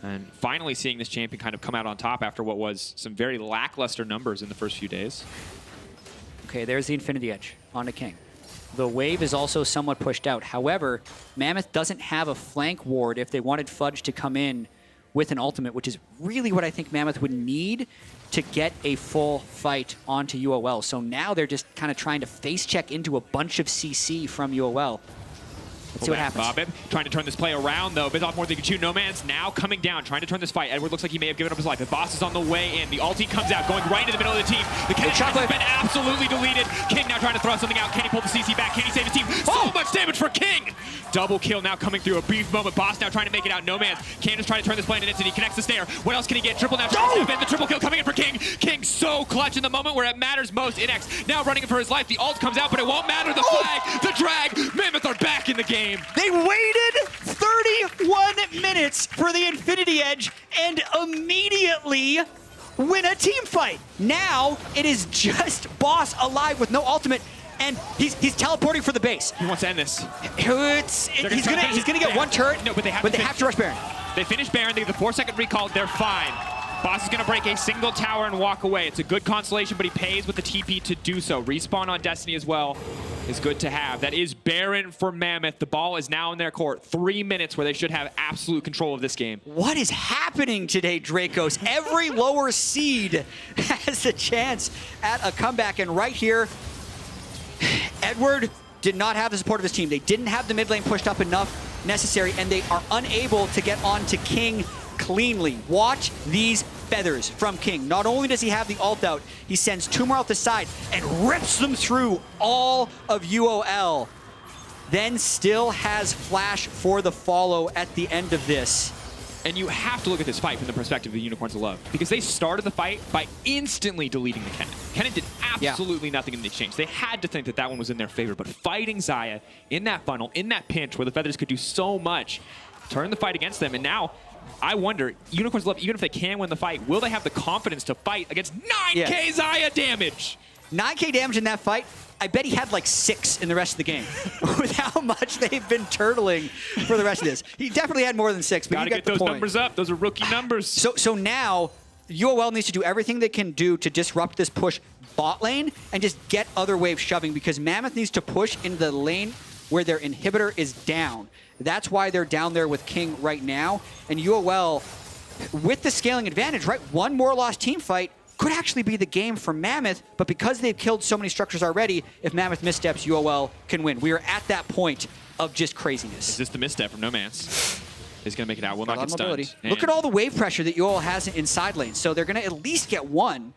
And finally seeing this champion kind of come out on top after what was some very lackluster numbers in the first few days. Okay, there's the Infinity Edge onto King. The wave is also somewhat pushed out. However, Mammoth doesn't have a flank ward if they wanted Fudge to come in with an ultimate, which is really what I think Mammoth would need to get a full fight onto UOL. So now they're just kind of trying to face check into a bunch of CC from UOL. Let's see what happens. Babip trying to turn this play around, though. A bit off more than he can chew. Nomanz now coming down, trying to turn this fight. Edward looks like he may have given up his life. The boss is on the way in. The ulti comes out, going right into the middle of the team. The Kennen has been absolutely deleted. King now trying to throw something out. Can he pull the CC back? Can he save his team? So much damage for King! Double kill now coming through. A brief moment. Boss now trying to make it out. Nomanz. King is trying to turn this play into an instant. He connects the snare. What else can he get? Triple now. The triple kill coming in for King. King so clutch in the moment where it matters most. Innaxe now running for his life. The ult comes out, but it won't matter. The flag, the drag. Mammoth are back in the game. They waited 31 minutes for the Infinity Edge and immediately win a team fight. Now it is just Boss alive with no ultimate, and he's teleporting for the base. He wants to end this. He's gonna get one turret, no, but they have to rush Baron. They finish Baron, they get the 4-second recall, they're fine. Boss is going to break a single tower and walk away. It's a good consolation, but he pays with the TP to do so. Respawn on Destiny as well is good to have. That is Baron for Mammoth. The ball is now in their court. 3 minutes where they should have absolute control of this game. What is happening today, Dracos? Every lower seed has a chance at a comeback, and right here, Edward did not have the support of his team. They didn't have the mid lane pushed up enough necessary, and they are unable to get on to King cleanly. Watch these feathers from King. Not only does he have the ult out, he sends 2 more out the side and rips them through all of UOL. Then still has flash for the follow at the end of this. And you have to look at this fight from the perspective of the Unicorns of Love, because they started the fight by instantly deleting the Kennen. Kennen did absolutely nothing in the exchange. They had to think that that one was in their favor, but fighting Xayah in that funnel, in that pinch where the feathers could do so much, turned the fight against them. And now, I wonder, Unicorns of Love, even if they can win the fight, will they have the confidence to fight against 9k Xayah damage? 9k damage in that fight. I bet he had like 6 in the rest of the game with how much they've been turtling for the rest of this. He definitely had more than 6, but Gotta you get those numbers up. Those are rookie numbers. So now, UOL needs to do everything they can do to disrupt this push bot lane and just get other waves shoving, because Mammoth needs to push in the lane where their inhibitor is down. That's why they're down there with King right now. And UOL, with the scaling advantage, right? One more lost team fight could actually be the game for Mammoth, but because they've killed so many structures already, if Mammoth missteps, UOL can win. We are at that point of just craziness. Is this the misstep from Nomanz? He's going to make it out. Will not get stunned. Look at all the wave pressure that UOL has in side lanes, so they're going to at least get 1.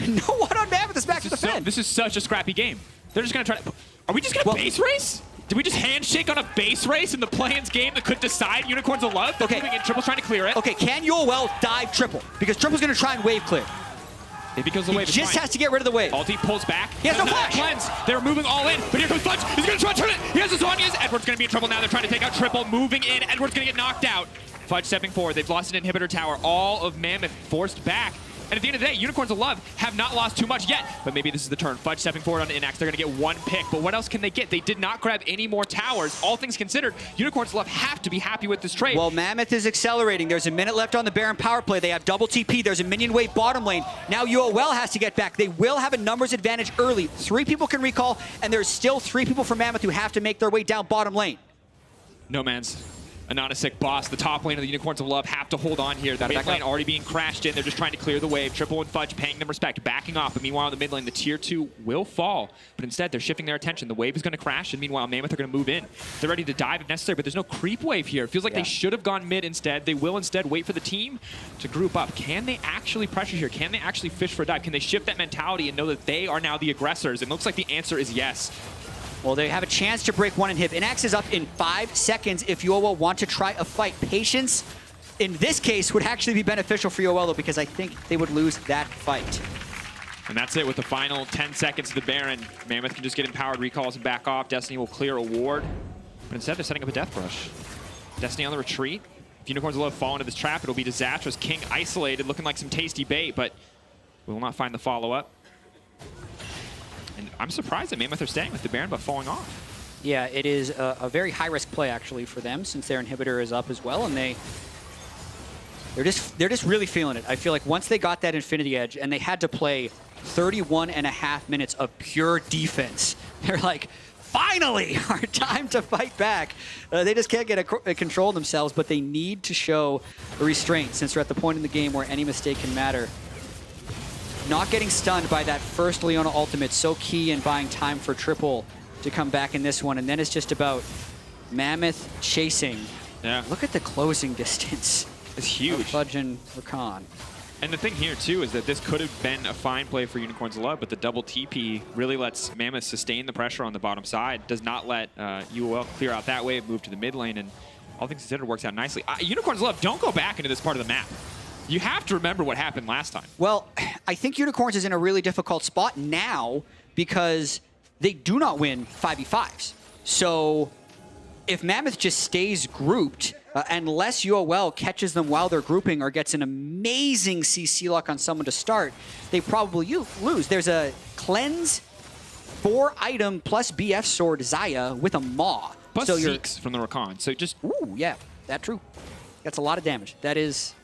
No one on Mammoth is back to defend. This is such a scrappy game. They're just going to try to... Are we just going to base race? Did we just handshake on a base race in the play-ins game that could decide Unicorns of Love? They're moving in, Triple's trying to clear it. Okay, can UOL dive Triple? Because Triple's going to try and wave clear. Because the wave is just has to get rid of the wave. Ulti pulls back. He has no flash. Cleanse. They're moving all in, but here comes Fudge. He's going to try to turn it. He has his Zhonya's. Edward's going to be in trouble now. They're trying to take out Triple. Moving in. Edward's going to get knocked out. Fudge stepping forward. They've lost an inhibitor tower. All of Mammoth forced back. And at the end of the day, Unicorns of Love have not lost too much yet, but maybe this is the turn. Fudge stepping forward on Innaxe. They're going to get 1 pick, but what else can they get? They did not grab any more towers. All things considered, Unicorns of Love have to be happy with this trade. Well, Mammoth is accelerating. There's a minute left on the Baron power play. They have double TP. There's a minion wave bottom lane. Now UOL has to get back. They will have a numbers advantage early. 3 people can recall, and there's still 3 people from Mammoth who have to make their way down bottom lane. Nomanz. AHaHaCiK boss, the top lane of the Unicorns of Love have to hold on here. The mid lane already being crashed in. They're just trying to clear the wave. Triple and Fudge paying them respect, backing off. But meanwhile, in the mid lane, the tier 2 will fall. But instead, they're shifting their attention. The wave is going to crash, and meanwhile, Mammoth are going to move in. They're ready to dive if necessary, but there's no creep wave here. It feels like they should have gone mid instead. They will instead wait for the team to group up. Can they actually pressure here? Can they actually fish for a dive? Can they shift that mentality and know that they are now the aggressors? It looks like the answer is yes. Well, they have a chance to break 1 inhib. Innaxe is up in 5 seconds if UOL want to try a fight. Patience, in this case, would actually be beneficial for UOL, though, because I think they would lose that fight. And that's it with the final 10 seconds of the Baron. Mammoth can just get empowered recalls and back off. Destiny will clear a ward. But instead, they're setting up a death brush. Destiny on the retreat. If Unicorns of Love fall into this trap, it'll be disastrous. King isolated, looking like some tasty bait, but we will not find the follow-up. And I'm surprised that Mammoth are staying with the Baron, but falling off. Yeah, it is a very high-risk play, actually, for them, since their inhibitor is up as well, and they're just really feeling it. I feel like once they got that Infinity Edge, and they had to play 31.5 minutes of pure defense, they're like, finally, our time to fight back. They just can't get a control of themselves, but they need to show a restraint, since they're at the point in the game where any mistake can matter. Not getting stunned by that first Leona ultimate, so key in buying time for Triple to come back in this one. And then it's just about Mammoth chasing. Yeah. Look at the closing distance. It's huge. Fudge and Rakan. And the thing here, too, is that this could have been a fine play for Unicorns of Love, but the double TP really lets Mammoth sustain the pressure on the bottom side, does not let UOL clear out that wave, move to the mid lane, and all things considered works out nicely. Unicorns of Love, don't go back into this part of the map. You have to remember what happened last time. Well, I think Unicorns is in a really difficult spot now because they do not win 5v5s. So if Mammoth just stays grouped, unless UOL catches them while they're grouping or gets an amazing CC lock on someone to start, they probably lose. There's a cleanse 4-item plus BF sword Xayah with a Maw. Plus so Seeks from the Rakan. So just... Ooh, yeah, that's true. That's a lot of damage. That is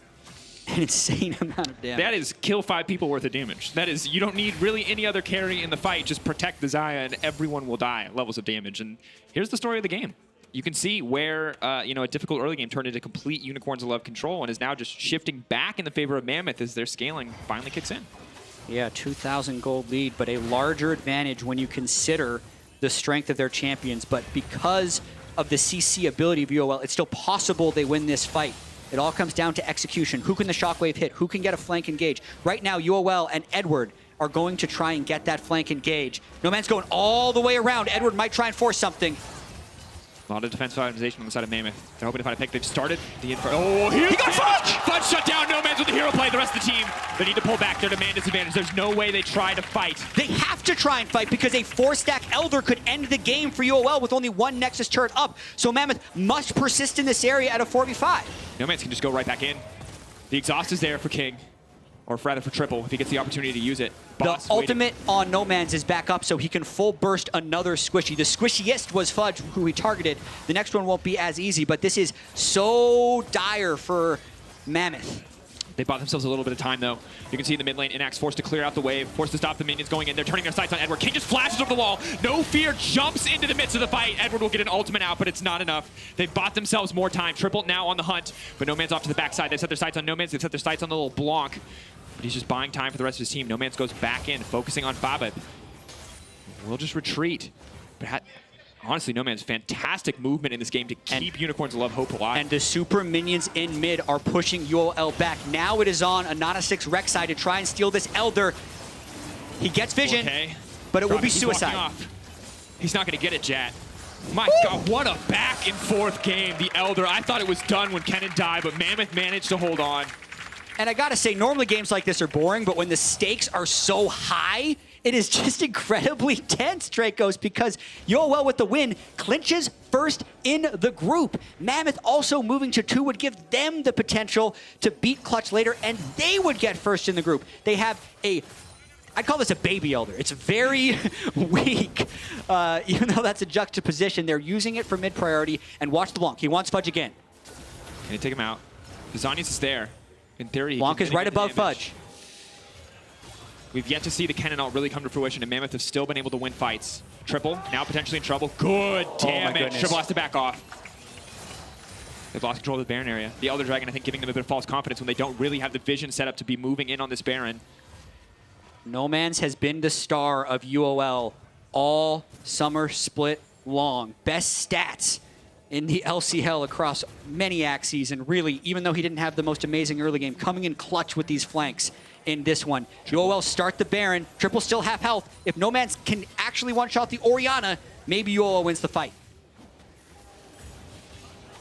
an insane amount of damage. That is kill 5 people worth of damage. That is, you don't need really any other carry in the fight. Just protect the Xayah and everyone will die at levels of damage. And here's the story of the game. You can see where a difficult early game turned into complete Unicorns of Love control and is now just shifting back in the favor of Mammoth as their scaling finally kicks in. Yeah, 2,000 gold lead, but a larger advantage when you consider the strength of their champions. But because of the CC ability of UOL, it's still possible they win this fight. It all comes down to execution. Who can the shockwave hit? Who can get a flank engage? Right now, UOL and Edward are going to try and get that flank engage. Nomanz going all the way around. Edward might try and force something. A lot of defensive organization on the side of Mammoth. They're hoping to find a pick. They've started the info. Oh, he got Fudge! Fudge shut down Nomanz with the hero play. The rest of the team, they need to pull back. Their demand disadvantage. There's no way they try to fight. They have to try and fight because a 4-stack Elder could end the game for UOL with only one Nexus turret up. So Mammoth must persist in this area at a 4v5. Nomanz can just go right back in. The exhaust is there for King. Or rather for Triple, if he gets the opportunity to use it. Boss, the ultimate on Nomanz is back up, so he can full burst another squishy. The squishiest was Fudge, who he targeted. The next one won't be as easy, but this is so dire for Mammoth. They bought themselves a little bit of time, though. You can see in the mid lane, Innaxe forced to clear out the wave, forced to stop the minions going in. They're turning their sights on Edward. King just flashes over the wall. No fear, jumps into the midst of the fight. Edward will get an ultimate out, but it's not enough. They've bought themselves more time. Triple now on the hunt, but Nomanz off to the backside. They've set their sights on Nomanz. They've set their sights on the LeBlanc. But he's just buying time for the rest of his team. Nomanz goes back in, focusing on Babip. We'll just retreat. But honestly, Nomanz, fantastic movement in this game to keep Unicorns of Love hope alive. And the super minions in mid are pushing UOL back. Now it is on AHaHaCiK's Rek'Sai to try and steal this Elder. He gets vision, but it will be suicide. He's not going to get it, Jat. My God, what a back and forth game. The Elder, I thought it was done when Kennen died, but Mammoth managed to hold on. And I gotta say, normally games like this are boring, but when the stakes are so high, it is just incredibly tense, Dracos, because UOL with the win clinches first in the group. Mammoth also moving to 2 would give them the potential to beat Clutch later, and they would get first in the group. They have I'd call this a baby Elder. It's very weak, even though that's a juxtaposition. They're using it for mid priority, and watch the LeBlanc. He wants Fudge again. Can he take him out? Zanius is there. In theory, LeBlanc is right above Fudge. We've yet to see the Kennen ult really come to fruition, and Mammoth have still been able to win fights. Triple, now potentially in trouble. Good damage. Triple has to back off. They've lost control of the Baron area. The Elder Dragon, I think, giving them a bit of false confidence when they don't really have the vision set up to be moving in on this Baron. Nomanz has been the star of UOL all summer split long. Best stats in the LCL across many axes, and really, even though he didn't have the most amazing early game, coming in clutch with these flanks in this one. UOL start the Baron, Triple still half health. If Nomanz can actually one-shot the Orianna, maybe UOL wins the fight.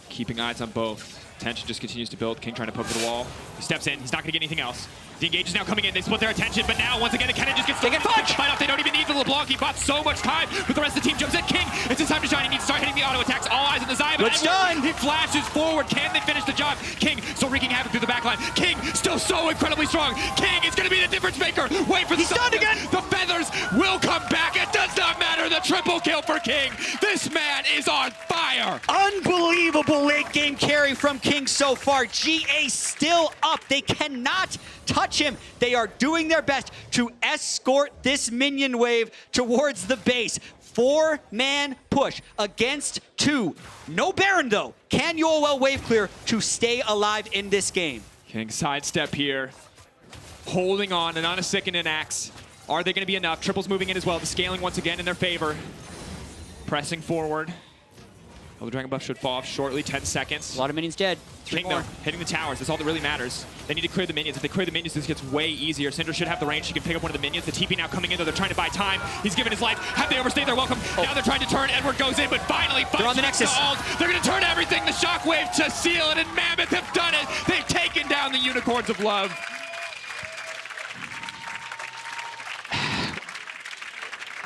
Keeping eyes on both. Tension just continues to build. King trying to poke to the wall. He steps in, he's not gonna get anything else. The engage is now coming in, they split their attention, but now, once again, the Kennen just gets they get Fudge! Fight off. They don't even need the LeBlanc. He bought so much time, but the rest of the team jumps in. King, it's his time to shine. He needs to start hitting the auto attacks. All eyes on the Xayah, but done. He flashes forward. Can they finish the job? King still wreaking havoc through the backline. King still so incredibly strong. King is gonna be the difference maker. Wait for the stunned again. The feathers will come back. It does not matter. The triple kill for King. This man is on fire. Unbelievable late game carry from King so far. GA still up. They cannot touch him. They are doing their best to escort this minion wave towards the base. 4-man push against 2. No Baron though. Can UOL wave clear to stay alive in this game? King sidestep here. Holding on, and AHaHaCiK and Innaxe. Are they going to be enough? Triple's moving in as well. The scaling once again in their favor. Pressing forward. Well, the Dragon buff should fall off shortly, 10 seconds. A lot of minions dead. King, though, hitting the towers. That's all that really matters. They need to clear the minions. If they clear the minions, this gets way easier. Syndra should have the range. She can pick up one of the minions. The TP now coming in, though. They're trying to buy time. He's given his life. Have they overstayed their welcome? Now they're trying to turn. Edward goes in, but finally, they're on the Nexus. They're going to turn everything. The shockwave to seal it, and Mammoth have done it. They've taken down the Unicorns of Love.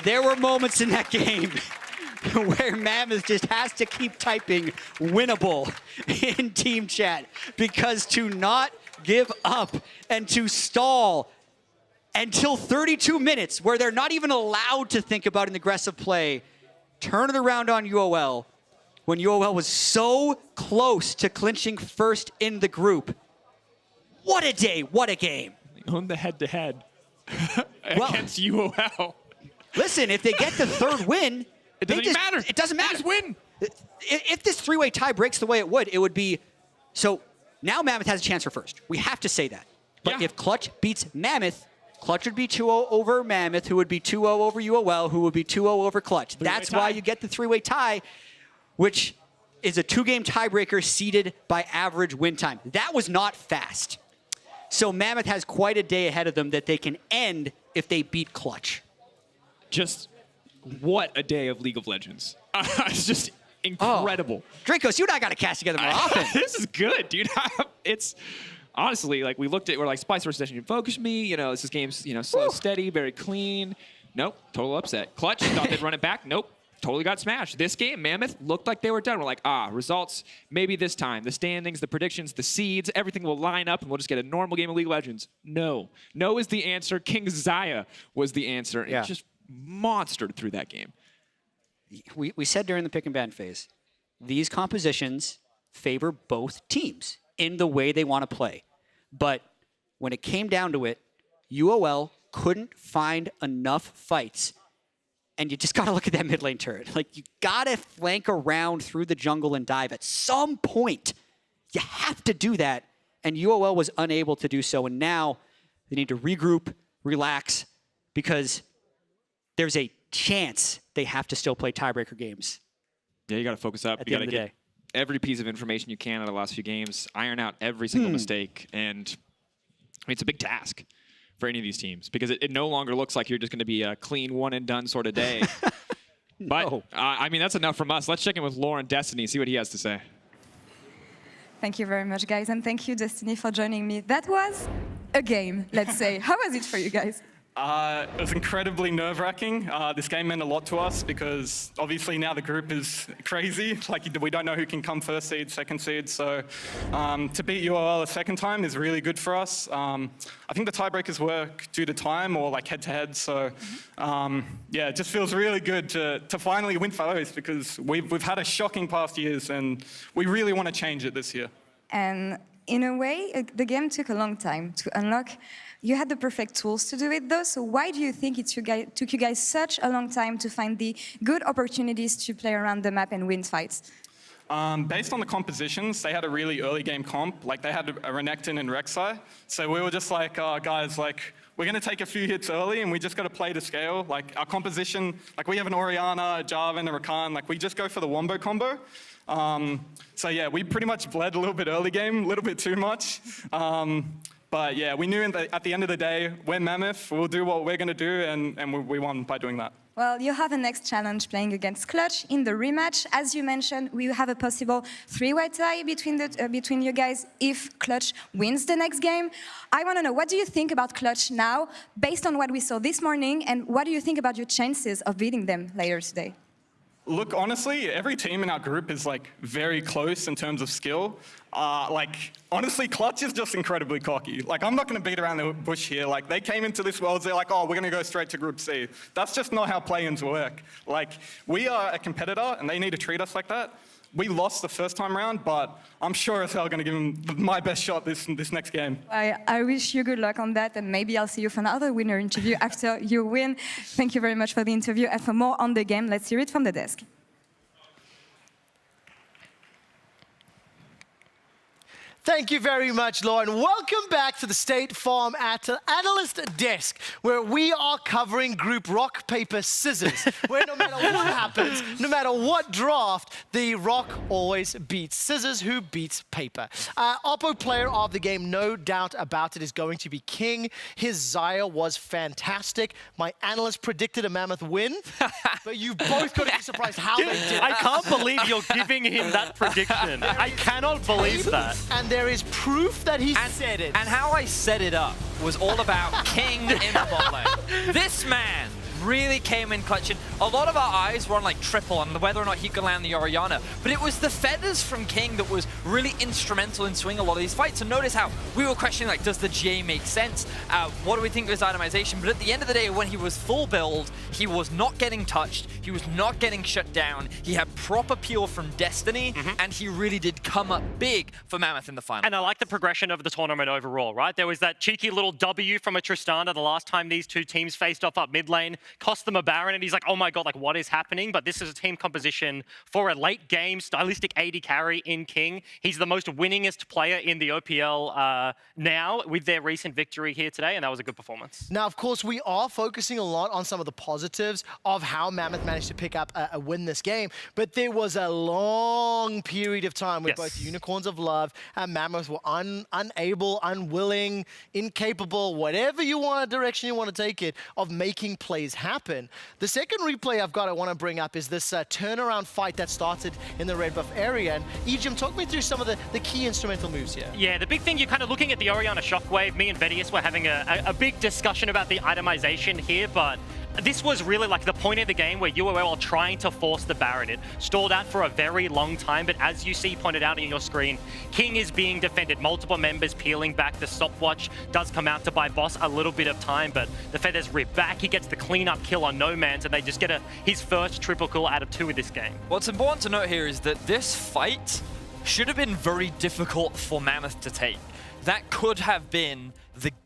There were moments in that game where Mammoth just has to keep typing winnable in team chat, because to not give up and to stall until 32 minutes where they're not even allowed to think about an aggressive play, turn it around on UOL when UOL was so close to clinching first in the group. What a day, what a game. On the head-to-head against UOL. Listen, if they get the third win, it doesn't matter. It doesn't matter. They just win. If this three-way tie breaks the way it would be... So now Mammoth has a chance for first. We have to say that. But if Clutch beats Mammoth, Clutch would be 2-0 over Mammoth, who would be 2-0 over UOL, who would be 2-0 over Clutch. That's why you get the three-way tie, which is a 2-game tiebreaker seeded by average win time. That was not fast. So Mammoth has quite a day ahead of them that they can end if they beat Clutch. Just what a day of League of Legends. It's just incredible. Oh. Dracos, you and I got to cast together more often. This is good, dude. It's honestly, like, we're like Splice versus Destiny focus me. You know, this game's, slow, steady, very clean. Nope, total upset. Clutch thought they'd run it back. Nope, totally got smashed. This game, Mammoth looked like they were done. We're like, results, maybe this time. The standings, the predictions, the seeds, everything will line up and we'll just get a normal game of League of Legends. No. No is the answer. King Xayah was the answer. Yeah. It just monstered through that game. We said during the pick and ban phase, these compositions favor both teams in the way they want to play. But when it came down to it, UOL couldn't find enough fights. And you just got to look at that mid lane turret. Like, you got to flank around through the jungle and dive at some point. You have to do that. And UOL was unable to do so. And now they need to regroup, relax, because there's a chance they have to still play tiebreaker games. Yeah, you got to focus up. At You the got end to of the get every piece of information you can out of the last few games, iron out every single mistake. And I mean, it's a big task for any of these teams because it no longer looks like you're just going to be a clean one and done sort of day. But I mean, that's enough from us. Let's check in with Lauren Destiny, see what he has to say. Thank you very much, guys, and thank you, Destiny, for joining me. That was a game, let's say. How was it for you guys? It was incredibly nerve-wracking. This game meant a lot to us because obviously now the group is crazy. Like, we don't know who can come first seed, second seed. So to beat UOL a second time is really good for us. I think the tiebreakers work due to time or like head-to-head. So yeah, it just feels really good to finally win for those because we've had a shocking past years and we really want to change it this year. And in a way, the game took a long time to unlock. You had the perfect tools to do it, though, so why do you think it took you guys such a long time to find the good opportunities to play around the map and win fights? Based on the compositions, they had a really early game comp. Like, they had a Renekton and Rek'Sai. So we were just like, guys, like, we're going to take a few hits early, and we just got to play to scale. Like, our composition, like, we have an Orianna, a Jarvan, a Rakan. Like, we just go for the wombo combo. So yeah, we pretty much bled a little bit early game, a little bit too much. But yeah, we knew at the end of the day, we're Mammoth, we'll do what we're going to do, and we won by doing that. Well, you have a next challenge playing against Clutch in the rematch. As you mentioned, we have a possible 3-way tie between you guys if Clutch wins the next game. I want to know, what do you think about Clutch now, based on what we saw this morning, and what do you think about your chances of beating them later today? Look, honestly, every team in our group is like very close in terms of skill. Honestly, Clutch is just incredibly cocky. Like, I'm not going to beat around the bush here. Like, they came into this world, they're like, oh, we're going to go straight to Group C. That's just not how play-ins work. Like, we are a competitor, and they need to treat us like that. We lost the first time round, but I'm sure as hell going to give them my best shot this next game. I wish you good luck on that, and maybe I'll see you for another winner interview after you win. Thank you very much for the interview, and for more on the game, let's hear it from the desk. Thank you very much, Lauren. Welcome back to the State Farm Analyst Desk, where we are covering group rock, paper, scissors, where no matter what happens, no matter what draft, the rock always beats scissors, who beats paper. Oppo player of the game, no doubt about it, is going to be King. His Xayah was fantastic. My analyst predicted a Mammoth win, but you both got to be surprised how they did. I can't believe you're giving him that prediction. I cannot believe that. And there is proof that he said it. And how I set it up was all about King in the bot lane. This man really came in clutching. A lot of our eyes were on like triple on whether or not he could land the Orianna, but it was the feathers from King that was really instrumental in swinging a lot of these fights. So notice how we were questioning, like, does the GA make sense? What do we think of his itemization? But at the end of the day, when he was full build, he was not getting touched, he was not getting shut down, he had proper peel from Destiny, and he really did come up big for Mammoth in the final. And I like the progression of the tournament overall, right? There was that cheeky little W from a Tristana the last time these two teams faced off up mid lane. cost them a Baron, and he's like, oh my god, like what is happening? But this is a team composition for a late game stylistic AD carry in King. He's the most winningest player in the OPL now with their recent victory here today, and that was a good performance. Now, of course, we are focusing a lot on some of the positives of how Mammoth managed to pick up a win this game, but there was a long period of time where both Unicorns of Love and Mammoth were unable, unwilling, incapable, whatever direction you want to take it, of making plays happen. The second replay I want to bring up is this turnaround fight that started in the red buff area. And Ejim, talk me through some of the key instrumental moves here. Yeah, the big thing, you're kind of looking at the Orianna Shockwave. Me and Vedius were having a big discussion about the itemization here, but this was really like the point of the game where UOL are trying to force the Baron. It stalled out for a very long time, but as you see pointed out on your screen, King is being defended. Multiple members peeling back. The stopwatch does come out to buy Boss a little bit of time, but the feathers rip back. He gets the cleanup kill on Nomanz, and they just get his first triple kill out of 2 of this game. What's important to note here is that this fight should have been very difficult for Mammoth to take. That could have been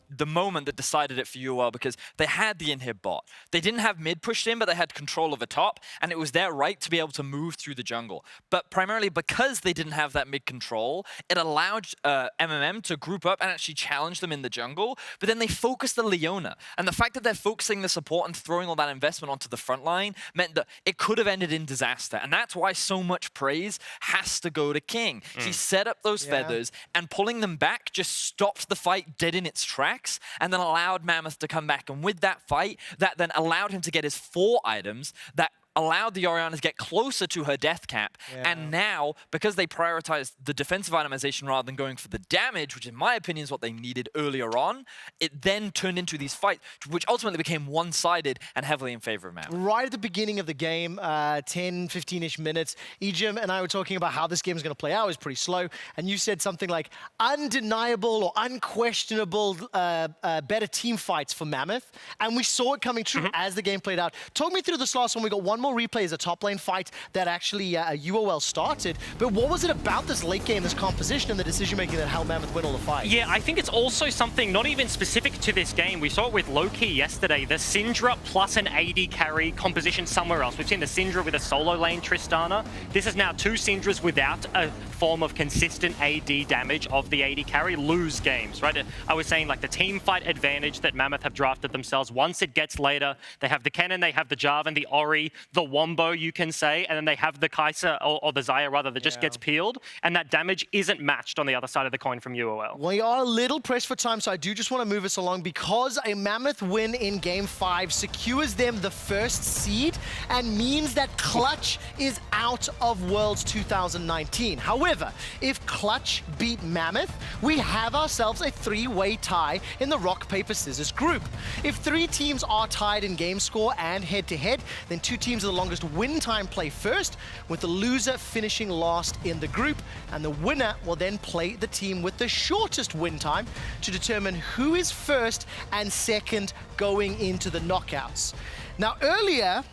the moment that decided it for UOL, because they had the inhib bot. They didn't have mid pushed in, but they had control of a top, and it was their right to be able to move through the jungle. But primarily because they didn't have that mid control, it allowed MMM to group up and actually challenge them in the jungle, but then they focused the Leona. And the fact that they're focusing the support and throwing all that investment onto the front line meant that it could have ended in disaster. And that's why so much praise has to go to King. He set up those feathers, and pulling them back just stopped the fight dead in its tracks, and then allowed Mammoth to come back. And with that fight, that then allowed him to get his 4 items that allowed the Orianna to get closer to her death cap. And now, because they prioritized the defensive itemization rather than going for the damage, which in my opinion is what they needed earlier on, it then turned into these fights, which ultimately became one-sided and heavily in favor of Mammoth. Right at the beginning of the game, 10, 15-ish minutes, Ejim and I were talking about how this game is going to play out. It was pretty slow, and you said something like undeniable or unquestionable better team fights for Mammoth, and we saw it coming true as the game played out. Talk me through this last one. We got one more replay as a top lane fight that actually UOL started, but what was it about this late game, this composition and the decision making that helped Mammoth win all the fights? Yeah, I think it's also something not even specific to this game. We saw it with Loki yesterday, the Syndra plus an AD carry composition somewhere else. We've seen the Syndra with a solo lane Tristana. This is now 2 Syndras without a form of consistent AD damage of the AD carry lose games, right? I was saying like the team fight advantage that Mammoth have drafted themselves. Once it gets later, they have the Kennen, they have the Jarvan, the Ori, the Wombo, you can say, and then they have the Xayah, or the Xayah rather, that just gets peeled, and that damage isn't matched on the other side of the coin from UOL. We are a little pressed for time, so I do just want to move us along, because a Mammoth win in Game 5 secures them the first seed and means that Clutch is out of Worlds 2019. However, if Clutch beat Mammoth, we have ourselves a 3-way tie in the rock, paper, scissors group. If 3 teams are tied in game score and head-to-head, then 2 teams of the longest win time play first, with the loser finishing last in the group, and the winner will then play the team with the shortest win time to determine who is first and second going into the knockouts. Now earlier,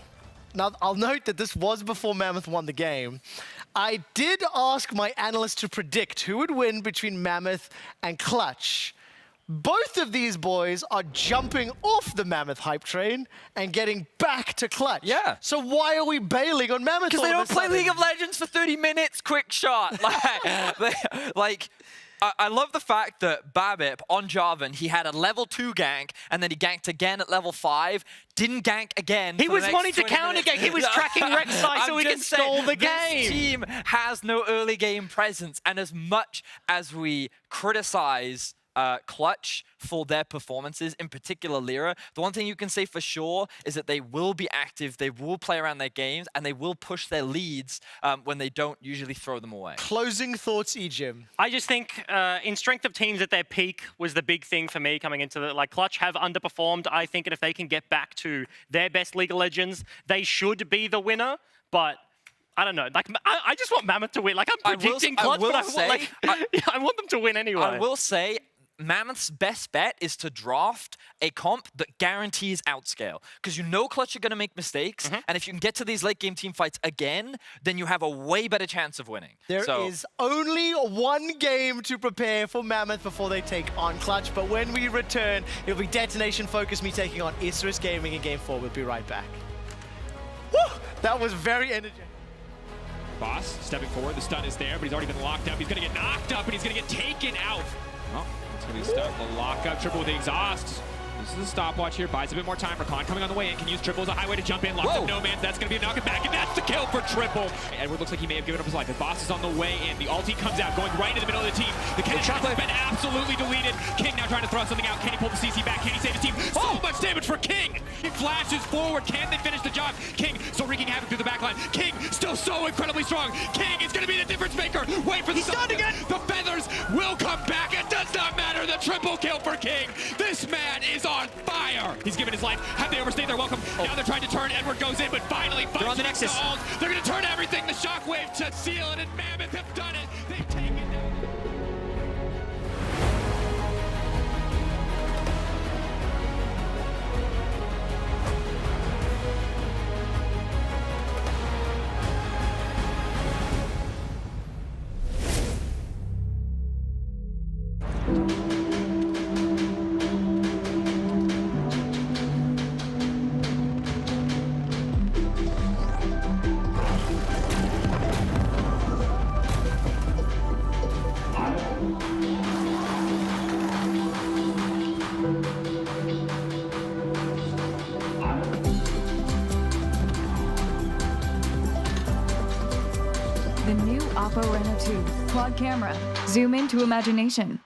I'll note that this was before Mammoth won the game, I did ask my analyst to predict who would win between Mammoth and Clutch. Both of these boys are jumping off the Mammoth hype train and getting back to Clutch. Yeah. So why are we bailing on Mammoth? Because they don't play League of Legends for 30 minutes, quick shot. I love the fact that Babip on Jarvan, he had a level 2 gank, and then he ganked again at level 5, didn't gank again. He was wanting to counter gank. He was tracking Rek'Sai so he could stall the game. This team has no early game presence, and as much as we criticize Clutch for their performances, in particular Lyra, the one thing you can say for sure is that they will be active, they will play around their games, and they will push their leads when they don't usually throw them away. Closing thoughts, Ejim. I just think in strength of teams at their peak was the big thing for me coming into the, Clutch have underperformed, I think, and if they can get back to their best League of Legends, they should be the winner, but I don't know. I just want Mammoth to win. I'm predicting Clutch, but I want them to win anyway. I will say, Mammoth's best bet is to draft a comp that guarantees outscale. Because you know Clutch are going to make mistakes, and if you can get to these late game team fights again, then you have a way better chance of winning. There is only one game to prepare for Mammoth before they take on Clutch, but when we return, it'll be Detonation Focus Me taking on Isris Gaming in Game 4. We'll be right back. Woo! That was very energetic. Boss stepping forward, the stun is there, but he's already been locked up. He's gonna get knocked up, and he's gonna get taken out. Oh, it's gonna be stuck. The lockup, triple with the exhaust. This is a stopwatch here, buys a bit more time. Rakan coming on the way in, can use triple as a highway to jump in. Locks up Nomanz, that's gonna be a knock it back, and that's the kill for triple. Edward looks like he may have given up his life. The boss is on the way in. The ulti comes out, going right in the middle of the team. The Kennen has been absolutely deleted. King now trying to throw something out. Can he pull the CC back? Can he save his team? So much damage for King! He flashes forward. Can they finish the job? King still wreaking havoc through the backline. King still so incredibly strong. King is gonna be the difference maker. Wait for the stun again. The feathers will come back. It does not matter. The triple kill for King. This man is on fire. He's given his life. Have they overstayed their welcome? Now they're trying to turn. Edward goes in, but finally they're on the Nexus. They're going to turn everything. The shockwave to seal it, and Mammoth have done it. They've taken it. The new Oppo Reno 2 quad camera. Zoom into imagination.